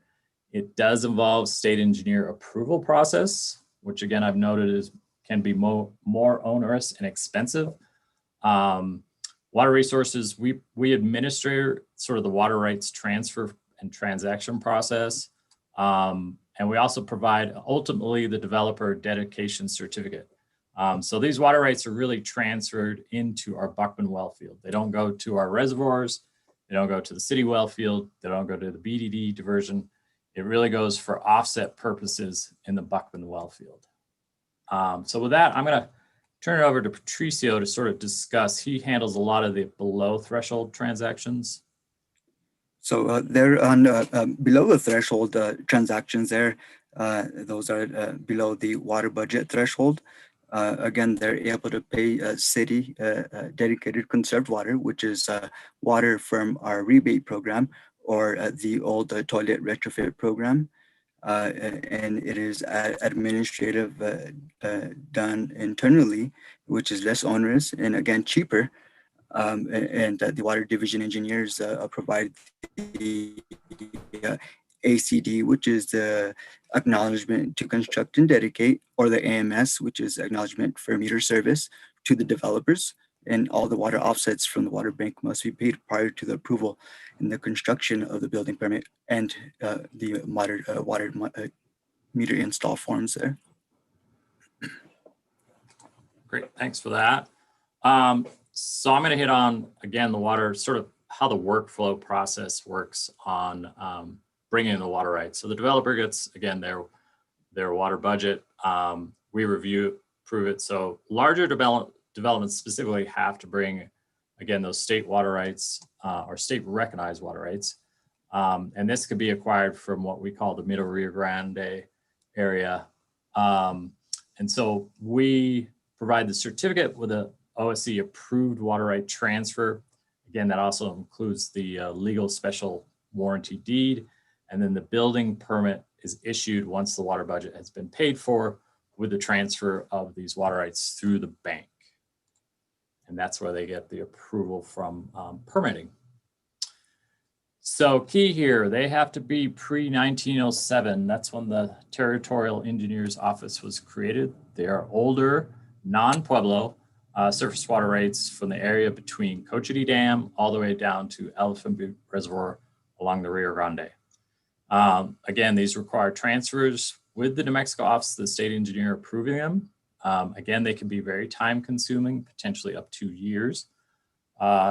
It does involve state engineer approval process, which again, I've noted can be more onerous and expensive. Water resources, we administer sort of the water rights transfer and transaction process. And we also provide ultimately the developer dedication certificate. So these water rights are really transferred into our Buckman well field. They don't go to our reservoirs. They don't go to the city well field. They don't go to the BDD diversion. It really goes for offset purposes in the Buckman well field. So with that, I'm going to turn it over to Patricio to sort of discuss. He handles a lot of the below threshold transactions. So they're on below the threshold transactions there. Those are below the water budget threshold. Again, they're able to pay city dedicated conserved water, which is water from our rebate program or the old toilet retrofit program. And it is administrative done internally, which is less onerous and again cheaper. And the water division engineers provide the ACD, which is the acknowledgement to construct and dedicate, or the AMS, which is acknowledgement for meter service to the developers. And all the water offsets from the water bank must be paid prior to the approval in the construction of the building permit and the water meter install forms there. Great, thanks for that. So I'm going to hit on, again, the water, sort of how the workflow process works on bringing in the water rights. So the developer gets, again, their water budget. We review, approve it. So larger developments specifically have to bring, again, those state water rights or state recognized water rights. And this could be acquired from what we call the Middle Rio Grande area. And so we provide the certificate with a OSC approved water right transfer. Again, that also includes the legal special warranty deed. And then the building permit is issued once the water budget has been paid for with the transfer of these water rights through the bank. And that's where they get the approval from permitting. So key here, they have to be pre-1907. That's when the Territorial Engineers Office was created. They are older, non-Pueblo surface water rights from the area between Cochiti Dam all the way down to Elephant Butte Reservoir along the Rio Grande. Again, these require transfers with the New Mexico Office of the State Engineer approving them. Again, they can be very time consuming, potentially up to years.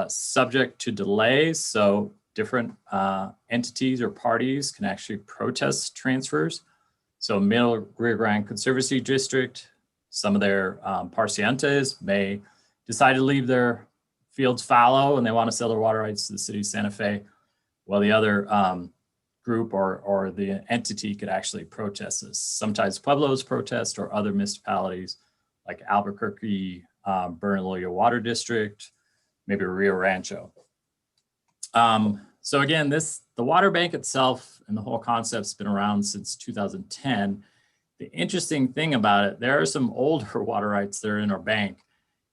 Subject to delays, so different entities or parties can actually protest transfers. So Middle Rio Grande Conservancy District, some of their parcientes may decide to leave their fields fallow and they want to sell their water rights to the city of Santa Fe. While the other group or the entity could actually protest this. Sometimes Pueblos protest or other municipalities like Albuquerque, Bernalillo Water District, maybe Rio Rancho. So again, the water bank itself and the whole concept's been around since 2010. The interesting thing about it, there are some older water rights that are in our bank.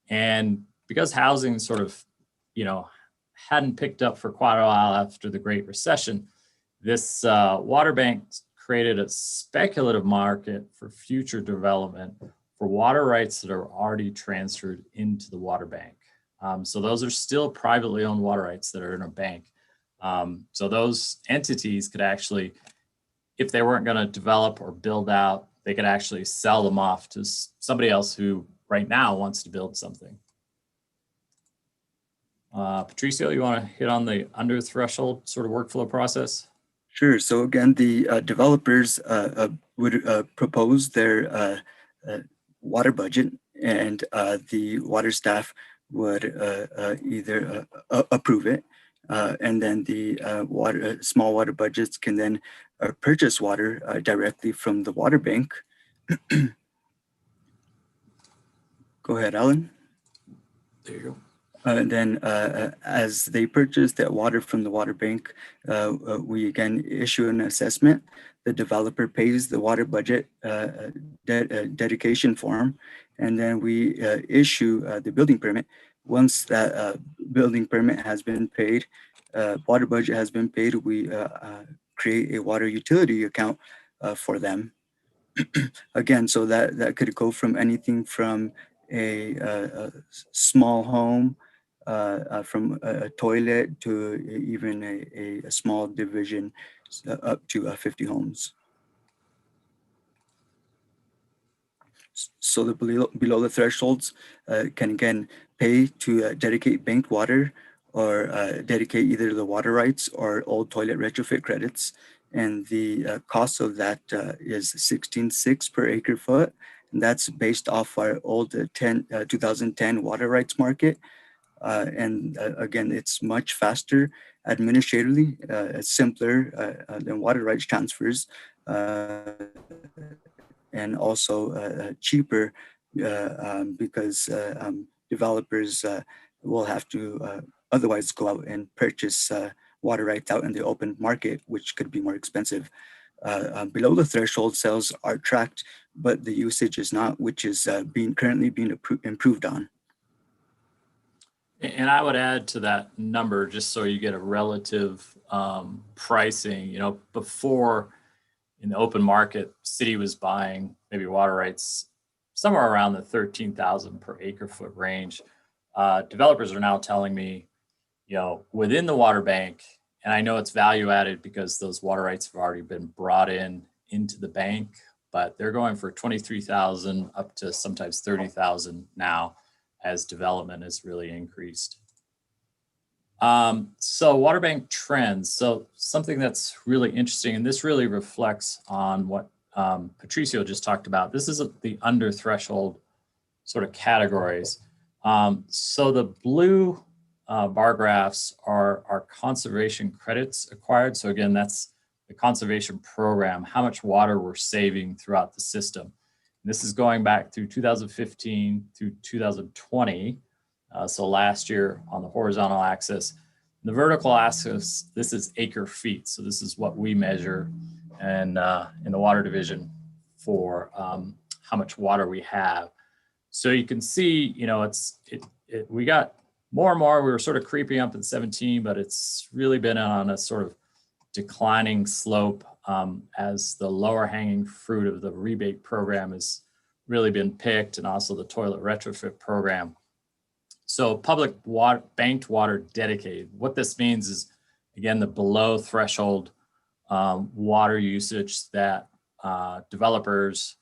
And because housing sort of, hadn't picked up for quite a while after the Great Recession, this water bank created a speculative market for future development for water rights that are already transferred into the water bank. So those are still privately owned water rights that are in a bank. So those entities could actually, if they weren't going to develop or build out, they could actually sell them off to somebody else who right now wants to build something. Patricio, you want to hit on the under threshold sort of workflow process? Sure. So again, the developers would propose their water budget, and the water staff would either approve it, and then the small water budgets can then purchase water directly from the water bank. Go ahead, Alan. There you go. Then, as they purchase that water from the water bank, we again issue an assessment. The developer pays the water budget dedication form, and then we issue the building permit. Once that building permit has been paid, water budget has been paid, we create a water utility account for them. Again, so that could go from anything from a small home, from a toilet to even a small division up to 50 homes. So the below the thresholds can again pay to dedicate banked water or dedicate either the water rights or old toilet retrofit credits. And the cost of that is $16.6 per acre foot. And that's based off our old 2010 water rights market. Again, it's much faster administratively, it's simpler than water rights transfers, and also cheaper because developers will have to otherwise go out and purchase water rights out in the open market, which could be more expensive. Below the threshold, sales are tracked, but the usage is not, which is currently being improved on. And I would add to that number, just so you get a relative pricing, you know, before in the open market, city was buying maybe water rights somewhere around the 13,000 per acre foot range. Developers are now telling me, you know, within the water bank, and I know it's value added because those water rights have already been brought into the bank, but they're going for 23,000 up to sometimes 30,000 now, as development has really increased. So water bank trends. So something that's really interesting, and this really reflects on what Patricio just talked about. This is the under threshold sort of categories. So the blue bar graphs are conservation credits acquired. So again, that's the conservation program, how much water we're saving throughout the system. This is going back through 2015 through 2020. So last year on the horizontal axis. The vertical axis, this is acre feet. So this is what we measure and in the water division for how much water we have. So you can see, you know, we got more and more, we were sort of creeping up in 17, but it's really been on a sort of declining slope as the lower hanging fruit of the rebate program has really been picked, and also the toilet retrofit program. So public water, banked water dedicated. What this means is, again, the below threshold water usage that developers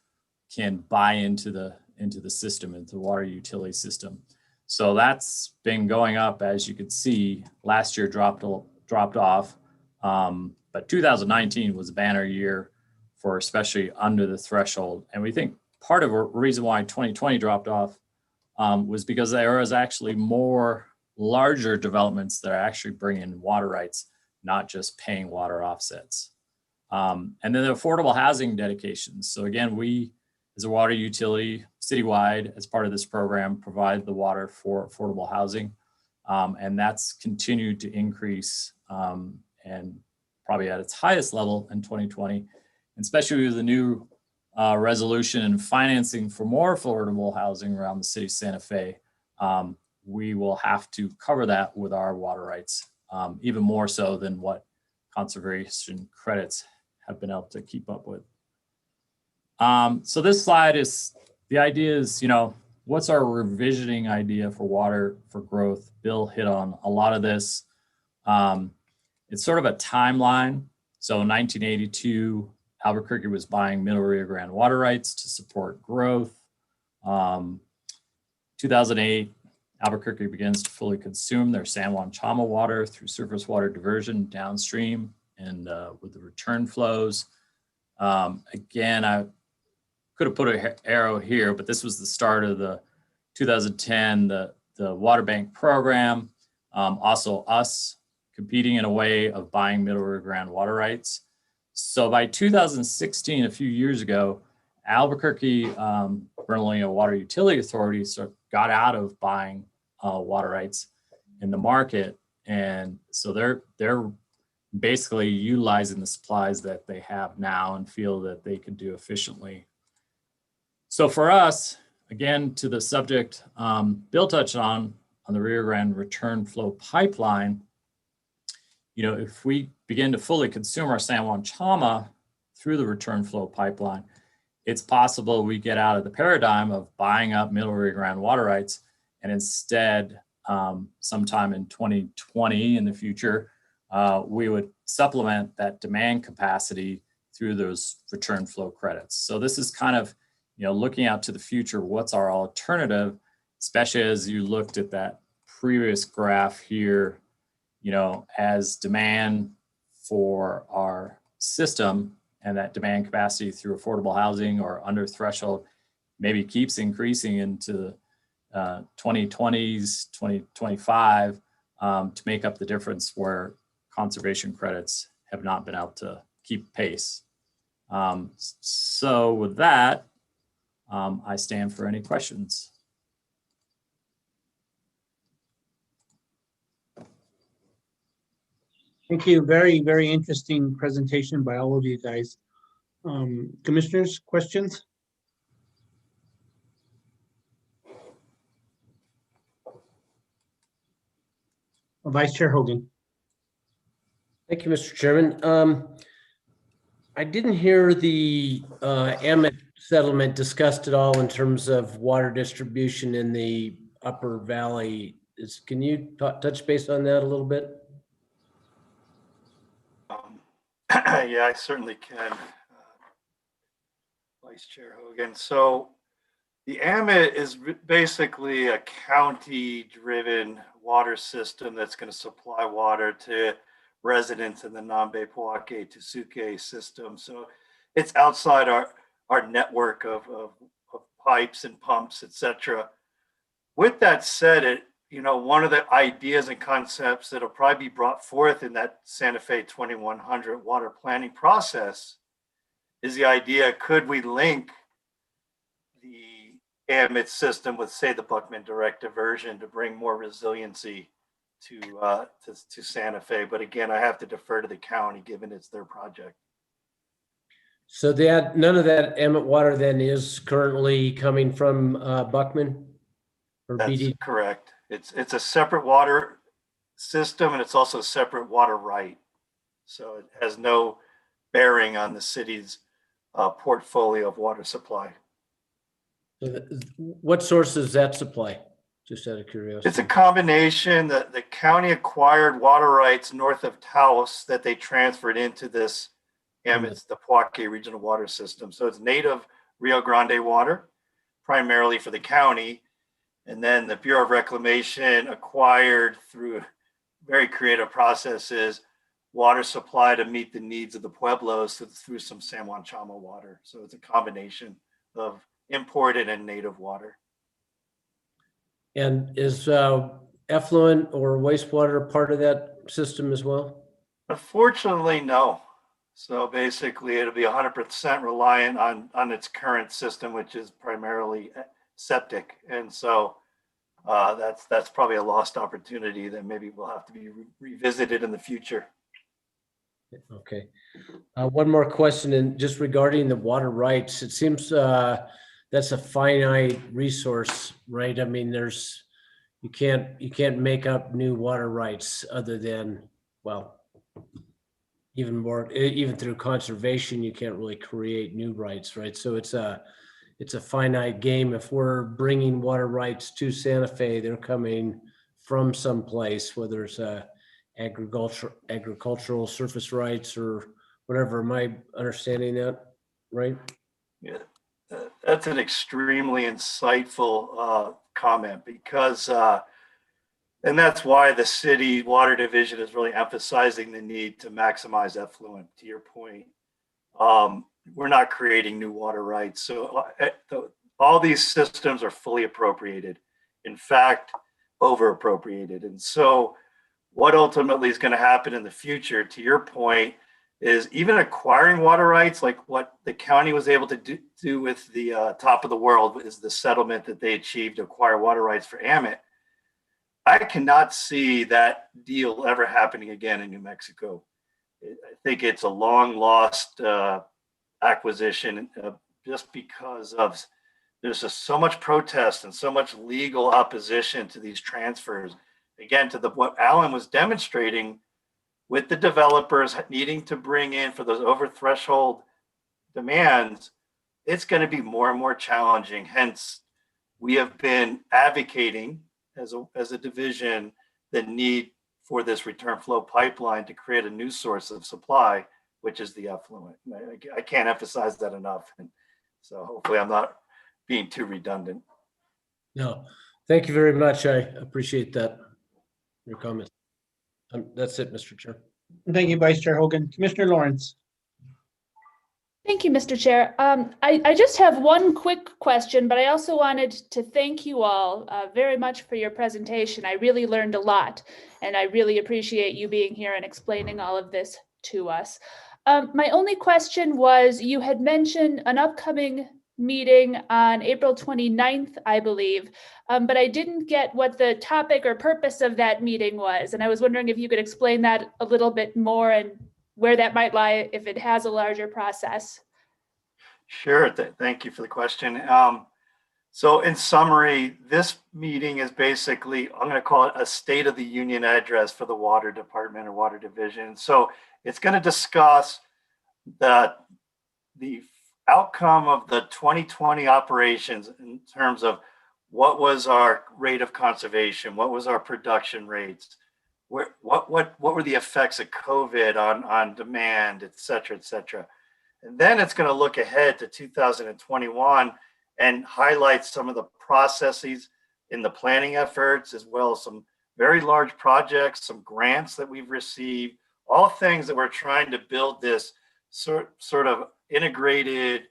can buy into the system, into the water utility system. So that's been going up, as you can see. Last year dropped off. But 2019 was a banner year for especially under the threshold. And we think part of the reason why 2020 dropped off was because there was actually more larger developments that are actually bringing water rights, not just paying water offsets. And then the affordable housing dedications. So again, we as a water utility citywide, as part of this program, provide the water for affordable housing. And that's continued to increase and probably at its highest level in 2020, and especially with the new resolution and financing for more affordable housing around the city of Santa Fe. We will have to cover that with our water rights, even more so than what conservation credits have been able to keep up with. So this slide is, the idea is, you know, what's our revisioning idea for water for growth? Bill hit on a lot of this. It's sort of a timeline. So in 1982, Albuquerque was buying Middle Rio Grande water rights to support growth. 2008, Albuquerque begins to fully consume their San Juan Chama water through surface water diversion downstream and with the return flows. Again, I could have put an arrow here, but this was the start of the 2010, the water bank program. Also us competing in a way of buying Middle Rio Grande water rights. So by 2016, a few years ago, Albuquerque, Bernalillo Water Utility Authority sort of got out of buying water rights in the market. And so they're basically utilizing the supplies that they have now and feel that they could do efficiently. So for us, again, to the subject Bill touched on the Rio Grande return flow pipeline, if we begin to fully consume our San Juan Chama through the return flow pipeline, it's possible we get out of the paradigm of buying up Middle Rio Grande water rights and instead sometime in 2020 in the future, we would supplement that demand capacity through those return flow credits. So this is kind of, looking out to the future, what's our alternative, especially as you looked at that previous graph here, as demand for our system and that demand capacity through affordable housing or under threshold maybe keeps increasing into 2020s, 2025 to make up the difference where conservation credits have not been able to keep pace. So with that, I stand for any questions. Thank you. Very, very interesting presentation by all of you guys. Commissioners, questions? Vice Chair Hogan. Thank you, Mr. Chairman. I didn't hear the Amet settlement discussed at all in terms of water distribution in the Upper Valley. Can you touch base on that a little bit? Yeah, I certainly can, Vice Chair Hogan. So the Amet is basically a county-driven water system that's going to supply water to residents in the Nambe Poake Tesuque system. So it's outside our network of pipes and pumps, etc. With that said, one of the ideas and concepts that'll probably be brought forth in that Santa Fe 2100 water planning process is the idea, could we link the Amet system with, say, the Buckman Direct Diversion to bring more resiliency to Santa Fe? But again, I have to defer to the county given it's their project. So none of that Amet water then is currently coming from Buckman or That's BD? correct. It's a separate water system and it's also a separate water right. So it has no bearing on the city's portfolio of water supply. What source does that supply? Just out of curiosity. It's a combination. The county acquired water rights north of Taos that they transferred into this Amet's the Poake Regional Water System. So it's native Rio Grande water, primarily for the county. And then the Bureau of Reclamation acquired through very creative processes, water supply to meet the needs of the Pueblos through some San Juan Chama water. So it's a combination of imported and native water. And is effluent or wastewater part of that system as well? Unfortunately, no. So basically it'll be 100% reliant on its current system, which is primarily septic. And so that's probably a lost opportunity that maybe will have to be revisited in the future. Okay. One more question, and just regarding the water rights, it seems that's a finite resource, right? I mean, you can't make up new water rights other than, well, even through conservation, you can't really create new rights, right? So it's a finite game. If we're bringing water rights to Santa Fe, they're coming from someplace, whether it's agricultural surface rights or whatever. Am I understanding that right? Yeah, that's an extremely insightful comment because, and that's why the city water division is really emphasizing the need to maximize effluent, to your point. We're not creating new water rights. So all these systems are fully appropriated. In fact, over appropriated. And so what ultimately is going to happen in the future, to your point, is even acquiring water rights, like what the county was able to do with the Top of the World, is the settlement that they achieved to acquire water rights for Amit. I cannot see that deal ever happening again in New Mexico. I think it's a long lost acquisition just because of there's just so much protest and so much legal opposition to these transfers. Again, to what Alan was demonstrating with the developers needing to bring in for those over threshold demands, it's going to be more and more challenging. Hence, we have been advocating as a division the need for this return flow pipeline to create a new source of supply, which is the effluent. I can't emphasize that enough. And so hopefully I'm not being too redundant. No, thank you very much. I appreciate that, your comments. That's it, Mr. Chair. Thank you, Vice Chair Hogan. Commissioner Lawrence. Thank you, Mr. Chair. I just have one quick question, but I also wanted to thank you all very much for your presentation. I really learned a lot, and I really appreciate you being here and explaining all of this to us. My only question was, you had mentioned an upcoming meeting on April 29th, I believe, but I didn't get what the topic or purpose of that meeting was. And I was wondering if you could explain that a little bit more and where that might lie if it has a larger process. Sure. Thank you for the question. So in summary, this meeting is basically, I'm going to call it a State of the Union address for the Water Department or Water Division. So it's going to discuss the outcome of the 2020 operations in terms of what was our rate of conservation, what was our production rates, what were the effects of COVID on demand, et cetera, et cetera. And then it's going to look ahead to 2021 and highlight some of the processes in the planning efforts, as well as some very large projects, some grants that we've received, all things that we're trying to build this sort of integrated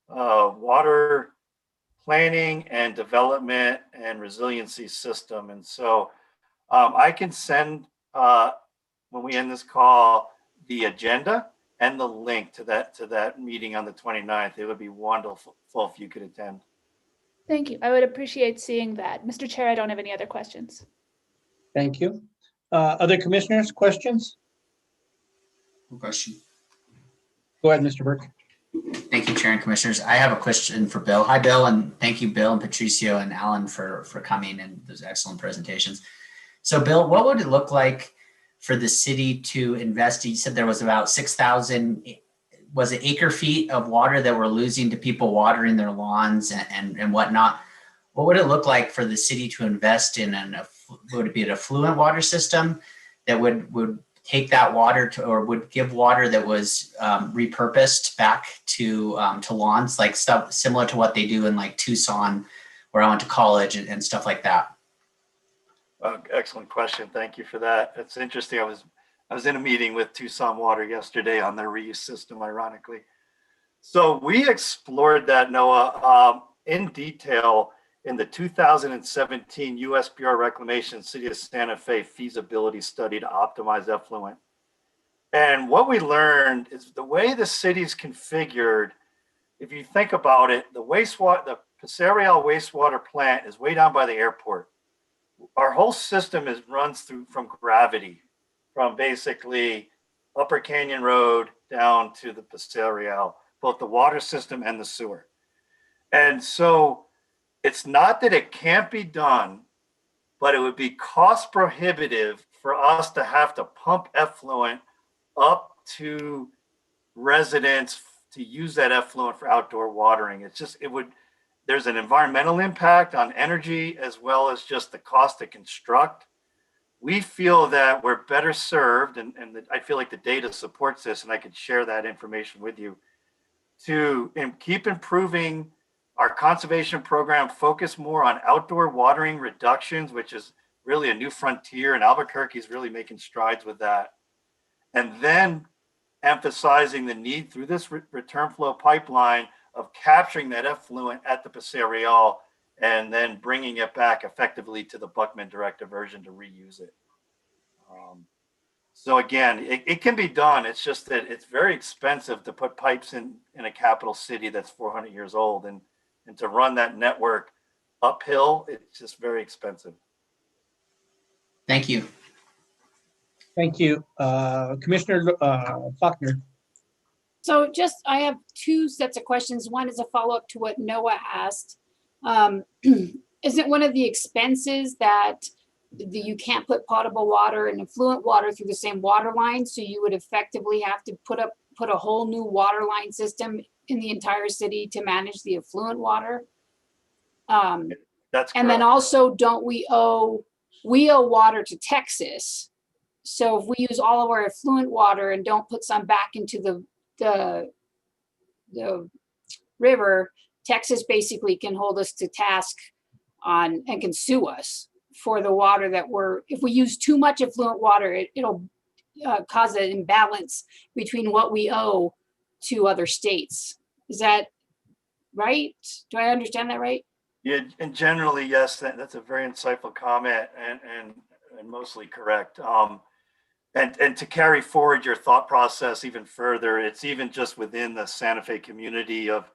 water planning and development and resiliency system. And so I can send, when we end this call, the agenda and the link to that meeting on the 29th. It would be wonderful if you could attend. Thank you. I would appreciate seeing that. Mr. Chair, I don't have any other questions. Thank you. Other commissioners, questions? No question. Go ahead, Mr. Burke. Thank you, Chair and Commissioners. I have a question for Bill. Hi, Bill, and thank you, Bill and Patricio and Alan for coming and those excellent presentations. So, Bill, what would it look like for the city to invest? You said there was about 6,000, was it acre feet of water that we're losing to people watering their lawns and whatnot. What would it look like for the city to invest in would it be an affluent water system that would take that water to, or would give water that was repurposed back to lawns, like stuff similar to what they do in like Tucson, where I went to college and stuff like that? Excellent question. Thank you for that. It's interesting. I was in a meeting with Tucson Water yesterday on their reuse system, ironically. So we explored that, Noah, in detail in the 2017 U.S. Bureau of Reclamation City of Santa Fe feasibility study to optimize effluent. And what we learned is the way the city's configured, if you think about it, the Paseo Real wastewater plant is way down by the airport. Our whole system runs from gravity, from basically Upper Canyon Road down to the Paseo Real, both the water system and the sewer. And so it's not that it can't be done, but it would be cost prohibitive for us to have to pump effluent up to residents to use that effluent for outdoor watering. There's an environmental impact on energy as well as just the cost to construct. We feel that we're better served, and I feel like the data supports this, and I could share that information with you, to keep improving our conservation program, focus more on outdoor watering reductions, which is really a new frontier, and Albuquerque is really making strides with that. And then emphasizing the need through this return flow pipeline of capturing that effluent at the Paseo Real and then bringing it back effectively to the Buckman direct diversion to reuse it. So again, it can be done. It's just that it's very expensive to put pipes in a capital city that's 400 years old, and to run that network uphill, it's just very expensive. Thank you. Thank you. Commissioner Faulkner. So I have two sets of questions. One is a follow-up to what Noah asked. Isn't one of the expenses that you can't put potable water and effluent water through the same water line? So you would effectively have to put a whole new water line system in the entire city to manage the effluent water. That's correct. And then also, don't we owe water to Texas? So if we use all of our effluent water and don't put some back into the river, Texas basically can hold us to task on and can sue us for the water that if we use too much effluent water, it'll cause an imbalance between what we owe to other states. Is that right? Do I understand that right? Yeah, and generally, yes, that's a very insightful comment and mostly correct. And to carry forward your thought process even further, it's even just within the Santa Fe community of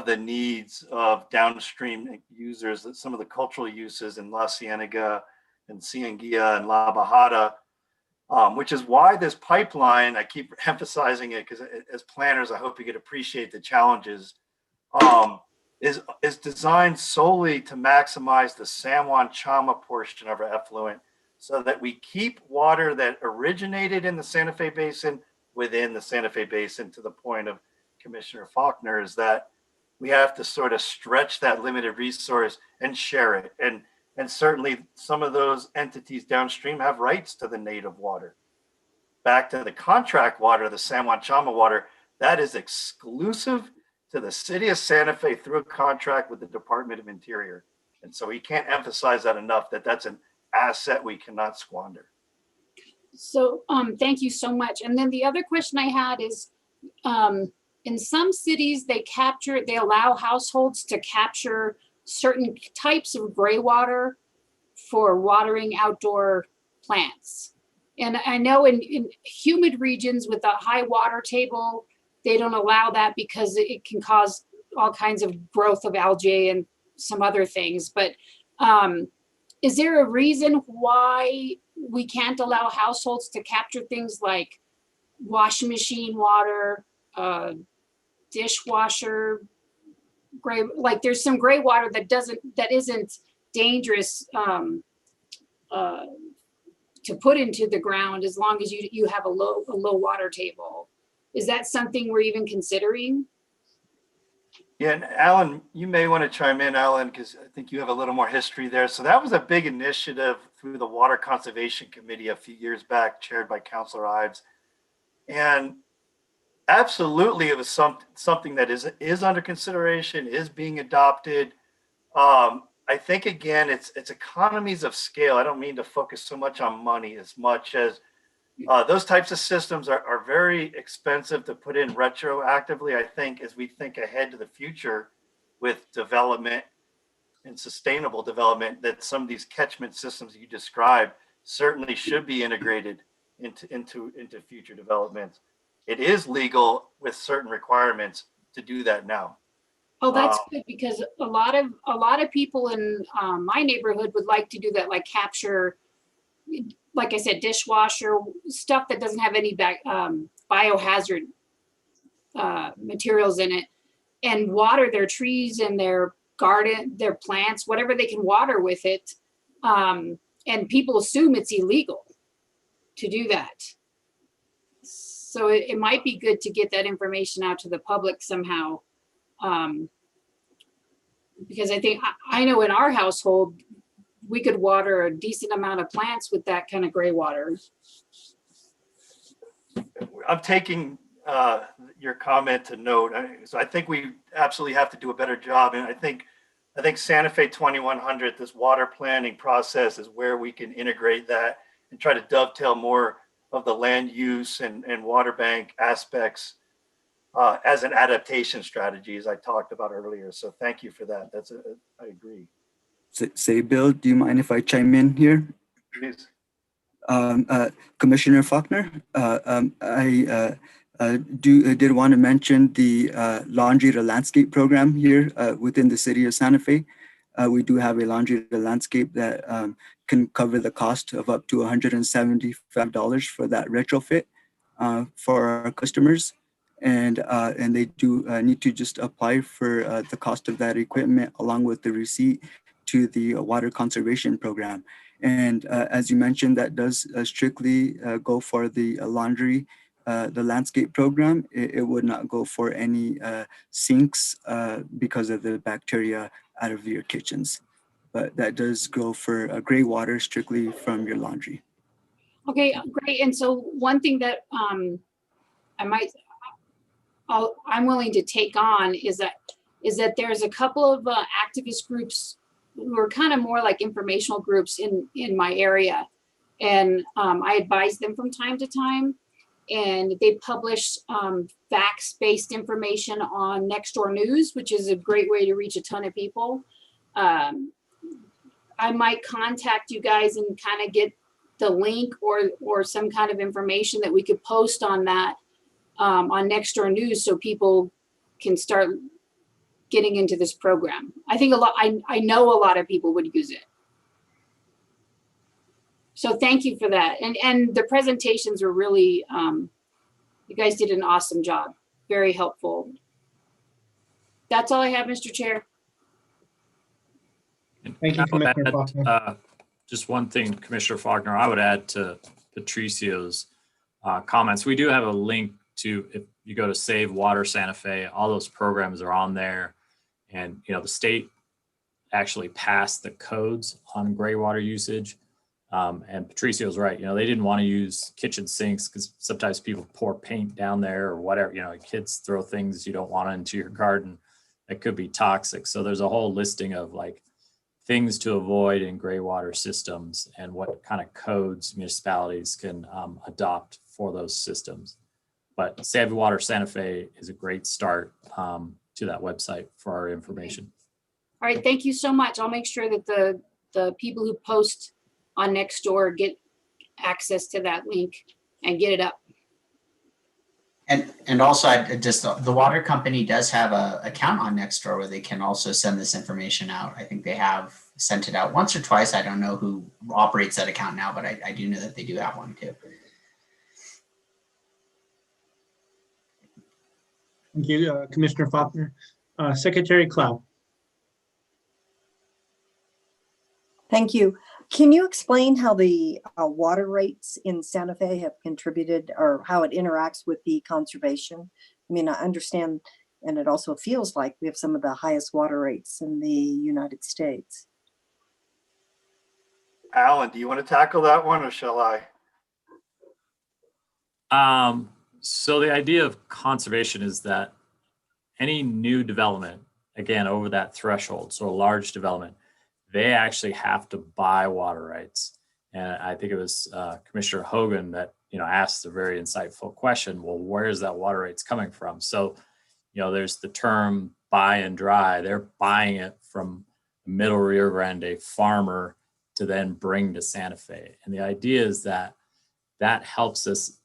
the needs of downstream users, that some of the cultural uses in La Cienega and Cienega and La Bajada, which is why this pipeline, I keep emphasizing it because as planners, I hope you could appreciate the challenges, is designed solely to maximize the San Juan Chama portion of our effluent, so that we keep water that originated in the Santa Fe Basin within the Santa Fe Basin. To the point of Commissioner Faulkner, is that we have to sort of stretch that limited resource and share it. And certainly some of those entities downstream have rights to the native water. Back to the contract water, the San Juan Chama water, that is exclusive to the city of Santa Fe through a contract with the Department of Interior. And so we can't emphasize that enough, that that's an asset we cannot squander. So thank you so much. And then the other question I had is, in some cities, they allow households to capture certain types of gray water for watering outdoor plants. And I know in humid regions with a high water table, they don't allow that because it can cause all kinds of growth of algae and some other things. But is there a reason why we can't allow households to capture things like washing machine water, dishwasher, gray, like there's some gray water that isn't dangerous to put into the ground as long as you have a low water table. Is that something we're even considering? Yeah, and Alan, you may want to chime in, Alan, because I think you have a little more history there. So that was a big initiative through the Water Conservation Committee a few years back, chaired by Councilor Ives. And absolutely, it was something that is under consideration, is being adopted. I think, again, it's economies of scale. I don't mean to focus so much on money as much as those types of systems are very expensive to put in retroactively. I think as we think ahead to the future with development and sustainable development, that some of these catchment systems you described certainly should be integrated into future developments. It is legal with certain requirements to do that now. Oh, that's good, because a lot of people in my neighborhood would like to do that, like capture, like I said, dishwasher, stuff that doesn't have any biohazard materials in it, and water their trees and their garden, their plants, whatever they can water with it. And people assume it's illegal to do that. So it might be good to get that information out to the public somehow. Because I think, I know in our household, we could water a decent amount of plants with that kind of gray water. I'm taking your comment to note. So I think we absolutely have to do a better job. And I think Santa Fe 2100, this water planning process, is where we can integrate that and try to dovetail more of the land use and water bank aspects as an adaptation strategy, as I talked about earlier. So thank you for that. I agree. Say, Bill, do you mind if I chime in here? Please. Commissioner Faulkner, I did want to mention the Laundry to Landscape program here within the city of Santa Fe. We do have a laundry to landscape that can cover the cost of up to $175 for that retrofit for our customers. And they do need to just apply for the cost of that equipment along with the receipt to the water conservation program. And as you mentioned, that does strictly go for the laundry, the landscape program. It would not go for any sinks because of the bacteria out of your kitchens. But that does go for gray water strictly from your laundry. Okay, great. And so one thing that I'm willing to take on is that there's a couple of activist groups who are kind of more like informational groups in my area. And I advise them from time to time. And they publish facts-based information on Nextdoor News, which is a great way to reach a ton of people. I might contact you guys and kind of get the link or some kind of information that we could post on that on Nextdoor News so people can start getting into this program. I think I know a lot of people would use it. So thank you for that. And the presentations were really, you guys did an awesome job. Very helpful. That's all I have, Mr. Chair. Thank you, Commissioner Faulkner. Just one thing, Commissioner Faulkner, I would add to Patricio's comments. We do have a link to, if you go to Save Water Santa Fe, all those programs are on there. And, you know, the state actually passed the codes on gray water usage. And Patricio's right, you know, they didn't want to use kitchen sinks because sometimes people pour paint down there or whatever, you know, kids throw things you don't want into your garden that could be toxic. So there's a whole listing of like things to avoid in gray water systems and what kind of codes municipalities can adopt for those systems. But Save Water Santa Fe is a great start to that website for our information. All right, thank you so much. I'll make sure that the people who post on Nextdoor get access to that link and get it up. And also, the water company does have a account on Nextdoor where they can also send this information out. I think they have sent it out once or twice. I don't know who operates that account now, but I do know that they do have one too. Thank you, Commissioner Faulkner. Secretary Clow. Thank you. Can you explain how the water rates in Santa Fe have contributed or how it interacts with the conservation? I mean, I understand, and it also feels like we have some of the highest water rates in the United States. Alan, do you want to tackle that one or shall I? So the idea of conservation is that any new development, again, over that threshold, so a large development, they actually have to buy water rights. And I think it was Commissioner Hogan that, you know, asked a very insightful question, well, where's that water rights coming from? So, you know, there's the term buy and dry. They're buying it from Middle Rio Grande farmer to then bring to Santa Fe. And the idea is that that helps us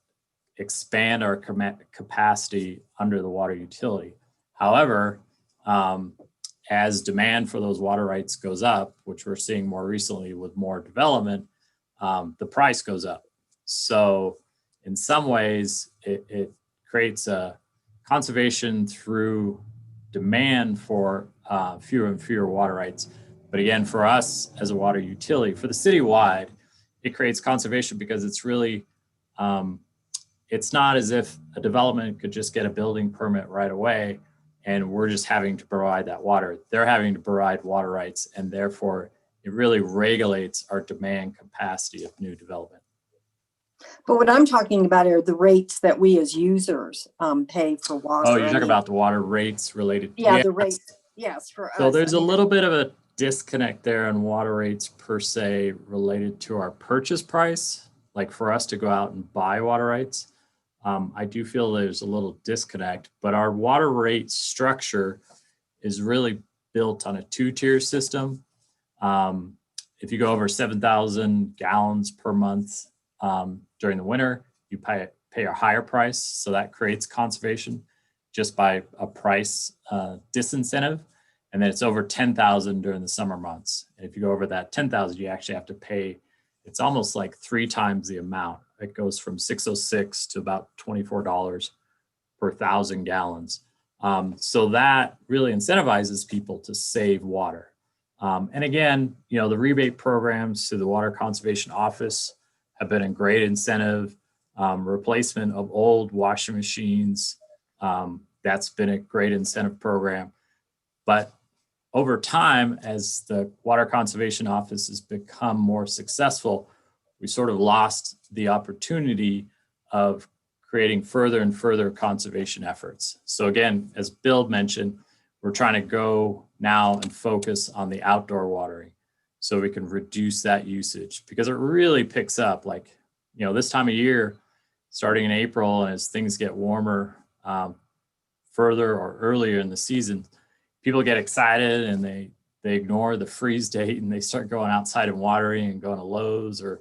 expand our capacity under the water utility. However, as demand for those water rights goes up, which we're seeing more recently with more development, the price goes up. So in some ways, it creates a conservation through demand for fewer and fewer water rights. But again, for us as a water utility, for the citywide, it creates conservation because it's really, it's not as if a development could just get a building permit right away and we're just having to provide that water. They're having to provide water rights, and therefore it really regulates our demand capacity of new development. But what I'm talking about are the rates that we as users pay for water. Oh, you're talking about the water rates related? Yeah, the rates, yes, for us. So there's a little bit of a disconnect there on water rates per se related to our purchase price, like for us to go out and buy water rights. I do feel there's a little disconnect, but our water rate structure is really built on a two-tier system. If you go over 7,000 gallons per month, during the winter, you pay a higher price. So that creates conservation just by a price disincentive. And then it's over 10,000 during the summer months. And if you go over that 10,000, you actually have to pay, it's almost like 3 times the amount. It goes from $606 to about $24 per 1,000 gallons. So that really incentivizes people to save water. And again, you know, the rebate programs through the Water Conservation Office have been a great incentive. Replacement of old washing machines, that's been a great incentive program. But over time, as the Water Conservation Office has become more successful, we sort of lost the opportunity of creating further and further conservation efforts. So again, as Bill mentioned, we're trying to go now and focus on the outdoor watering so we can reduce that usage, because it really picks up, like, you know, this time of year, starting in April, and as things get warmer further or earlier in the season, people get excited and they ignore the freeze date and they start going outside and watering and going to Lowe's or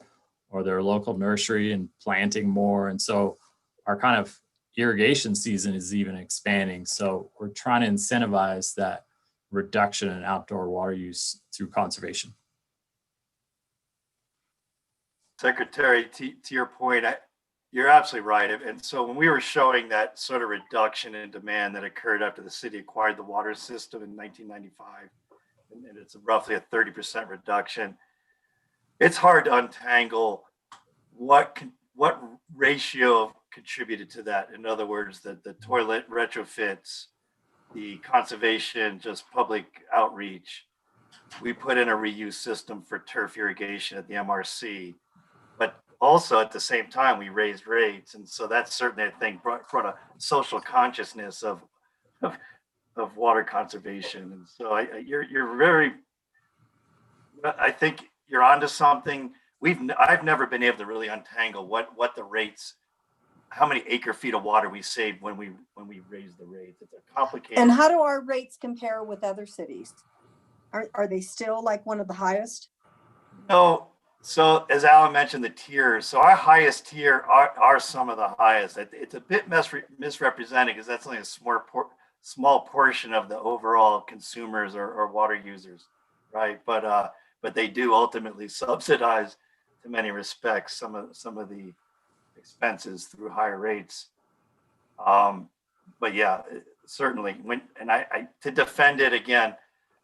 their local nursery and planting more. And so our kind of irrigation season is even expanding. So we're trying to incentivize that reduction in outdoor water use through conservation. Secretary, to your point, you're absolutely right. And so when we were showing that sort of reduction in demand that occurred after the city acquired the water system in 1995, and it's roughly a 30% reduction, it's hard to untangle what ratio contributed to that. In other words, the toilet retrofits, the conservation, just public outreach. We put in a reuse system for turf irrigation at the MRC. But also at the same time, we raised rates. And so that certainly, I think, brought a social consciousness of water conservation. And so you're very, I think you're onto something. I've never been able to really untangle what the rates, how many acre feet of water we saved when we raised the rates. It's a complicated. And how do our rates compare with other cities? Are they still like one of the highest? No. So as Alan mentioned, the tiers. So our highest tier are some of the highest. It's a bit misrepresented because that's only a small portion of the overall consumers or water users, right? But they do ultimately subsidize, in many respects, some of the expenses through higher rates. But yeah, certainly I to defend it again,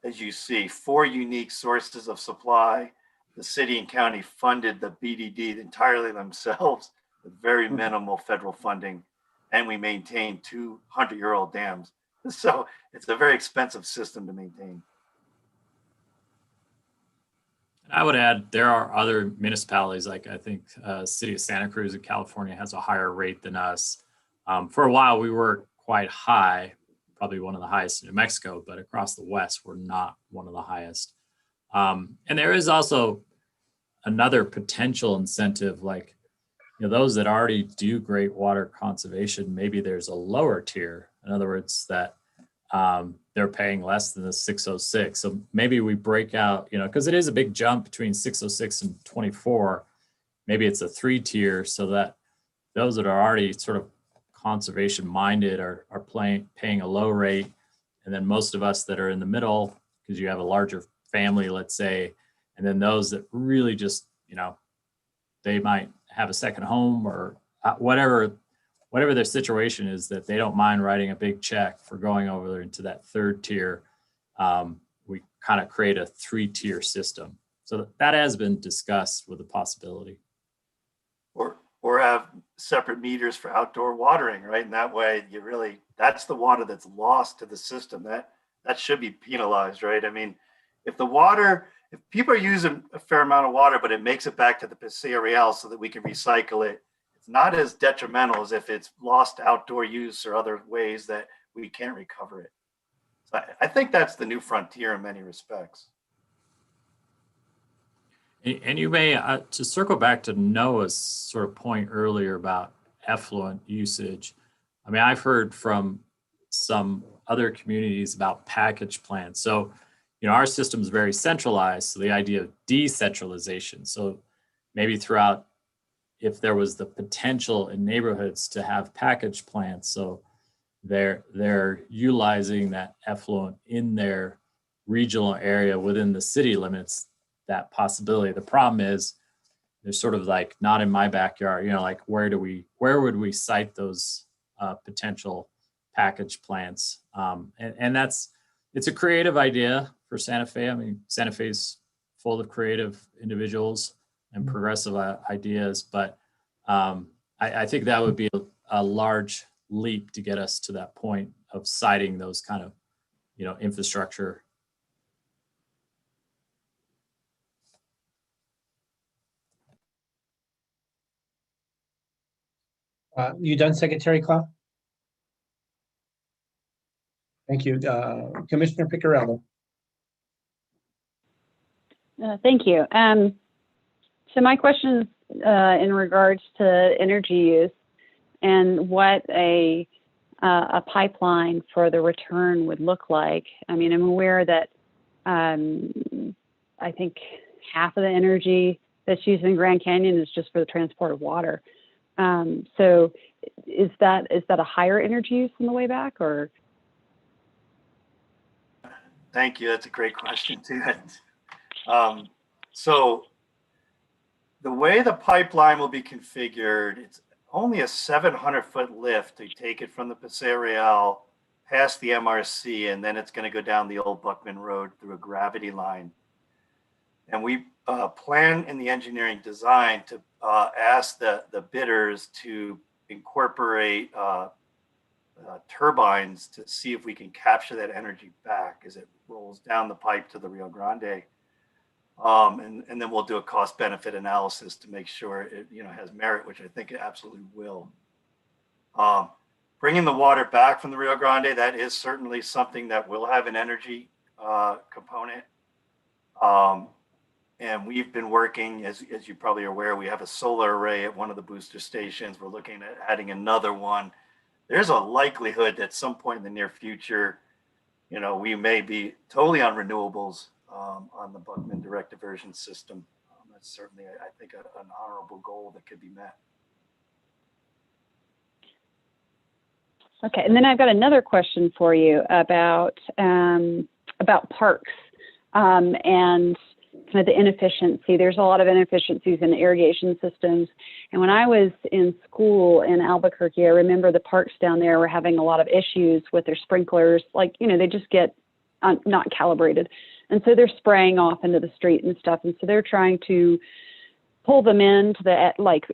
as you see, 4 unique sources of supply. The city and county funded the BDD entirely themselves with very minimal federal funding, and we maintain 200-year-old dams. So it's a very expensive system to maintain. I would add, there are other municipalities, like I think City of Santa Cruz in California has a higher rate than us. For a while, we were quite high, probably one of the highest in New Mexico, but across the West, we're not one of the highest. And there is also another potential incentive, like, you know, those that already do great water conservation, maybe there's a lower tier. In other words, that they're paying less than the 606. So maybe we break out, you know, because it is a big jump between 606 and 24. Maybe it's a 3-tier so that those that are already sort of conservation minded are paying a low rate. And then most of us that are in the middle, because you have a larger family, let's say, and then those that really just, you know, they might have a second home or whatever their situation is, that they don't mind writing a big check for going over into that 3rd tier. We kind of create a 3-tier system. So that has been discussed with the possibility. Or have separate meters for outdoor watering, right? And that way that's the water that's lost to the system. That should be penalized, right? I mean, if people are using a fair amount of water, but it makes it back to the Paseo Real so that we can recycle it, it's not as detrimental as if it's lost outdoor use or other ways that we can't recover it. So I think that's the new frontier in many respects. And you may, to circle back to Noah's sort of point earlier about effluent usage. I mean, I've heard from some other communities about package plants. So, you know, our system is very centralized. So the idea of decentralization. So maybe throughout if there was the potential in neighborhoods to have package plants. So they're utilizing that effluent in their regional area within the city limits, that possibility. The problem is they're sort of like not in my backyard, you know, like where would we cite those potential package plants? And it's a creative idea for Santa Fe. I mean, Santa Fe's full of creative individuals and progressive ideas, but I think that would be a large leap to get us to that point of citing those kind of, you know, infrastructure. You done, Secretary Clough? Thank you. Commissioner Picarello. Thank you. So my question is in regards to energy use and what a pipeline for the return would look like. I mean, I'm aware that I think half of the energy that's used in Grand Canyon is just for the transport of water. So is that a higher energy use on the way back, or? Thank you. That's a great question too. So the way the pipeline will be configured, it's only a 700-foot lift to take it from the Paseo Real past the MRC, and then it's going to go down the old Buckman Road through a gravity line. And we plan in the engineering design to ask the bidders to incorporate turbines to see if we can capture that energy back as it rolls down the pipe to the Rio Grande. And then we'll do a cost benefit analysis to make sure it, you know, has merit, which I think it absolutely will. Bringing the water back from the Rio Grande, that is certainly something that will have an energy component. And we've been working, as you probably are aware, we have a solar array at one of the booster stations. We're looking at adding another one. There's a likelihood that at some point in the near future, you know, we may be totally on renewables on the Buckman direct diversion system. That's certainly, I think, an honorable goal that could be met. Okay, and then I've got another question for you about parks and kind of the inefficiency. There's a lot of inefficiencies in the irrigation systems. And when I was in school in Albuquerque, I remember the parks down there were having a lot of issues with their sprinklers. Like, you know, they just get not calibrated. And so they're spraying off into the street and stuff. And so they're trying to pull them into the, like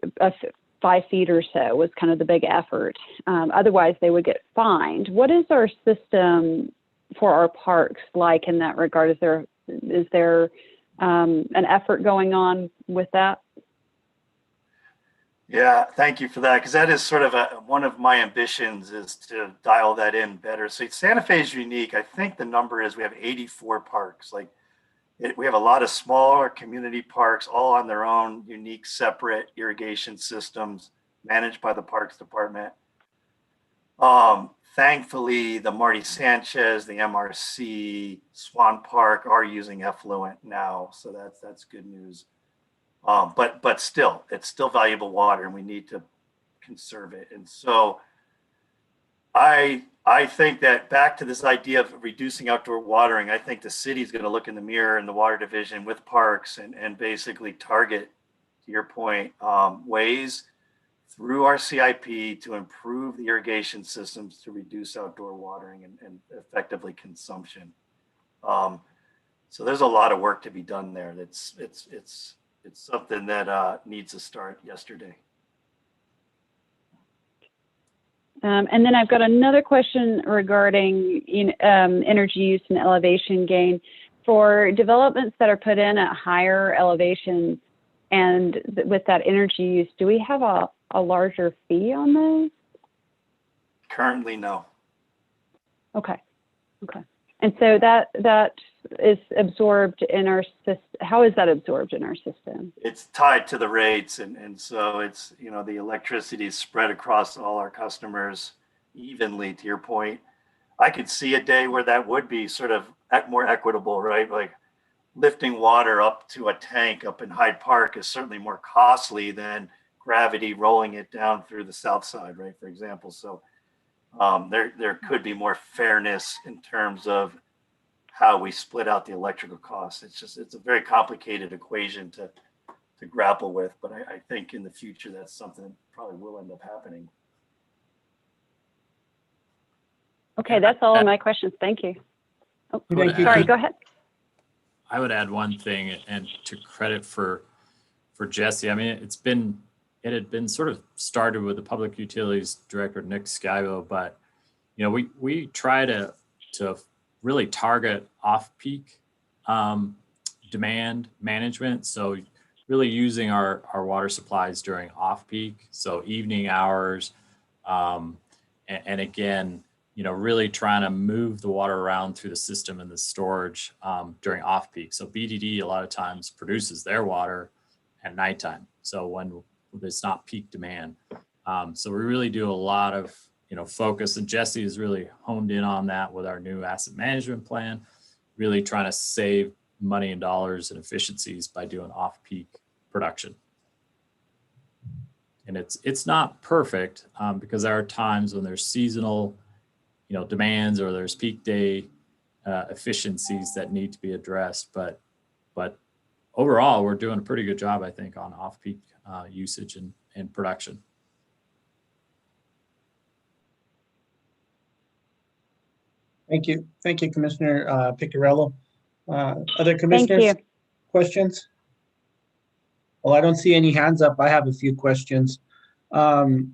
5 feet or so was kind of the big effort. Otherwise they would get fined. What is our system for our parks like in that regard? Is there an effort going on with that? Yeah, thank you for that, because that is sort of one of my ambitions is to dial that in better. So Santa Fe is unique. I think the number is we have 84 parks. We have a lot of smaller community parks, all on their own unique, separate irrigation systems managed by the Parks Department. Thankfully, the Marty Sanchez, the MRC, Swan Park are using effluent now, so that's good news. But still, it's still valuable water, and we need to conserve it. And so, I think that back to this idea of reducing outdoor watering, I think the city's going to look in the mirror in the water division with parks and basically target, to your point, ways through our CIP to improve the irrigation systems to reduce outdoor watering and effectively consumption. So there's a lot of work to be done there. It's something that needs to start yesterday. And then I've got another question regarding energy use and elevation gain. For developments that are put in at higher elevations and with that energy use, do we have a larger fee on those? Currently, no. Okay. And so that is absorbed in our system. How is that absorbed in our system? It's tied to the rates. And so it's, you know, the electricity is spread across all our customers evenly, to your point. I could see a day where that would be sort of more equitable, right? Like lifting water up to a tank up in Hyde Park is certainly more costly than gravity rolling it down through the south side, right? For example, so there could be more fairness in terms of how we split out the electrical costs. It's a very complicated equation to grapple with, but I think in the future that's something that probably will end up happening. Okay, that's all of my questions. Thank you. Oh, Thank you. sorry, go ahead. I would add one thing, and to credit for Jesse, I mean, it had been sort of started with the Public Utilities Director, Nick Schiavo, but you know, we try to really target off-peak demand management. So really using our water supplies during off-peak, so evening hours, and again, you know, really trying to move the water around through the system and the storage during off-peak. So BDD a lot of times produces their water at nighttime, so when it's not peak demand. So we really do a lot of, you know, focus, and Jesse has really honed in on that with our new asset management plan, really trying to save money and dollars and efficiencies by doing off-peak production. And it's not perfect because there are times when there's seasonal, you know, demands, or there's peak day efficiencies that need to be addressed. But overall, we're doing a pretty good job, I think, on off-peak usage and production. Thank you. Thank you, Commissioner Picciarello. Other commissioners, questions? Well, I don't see any hands up. I have a few questions. So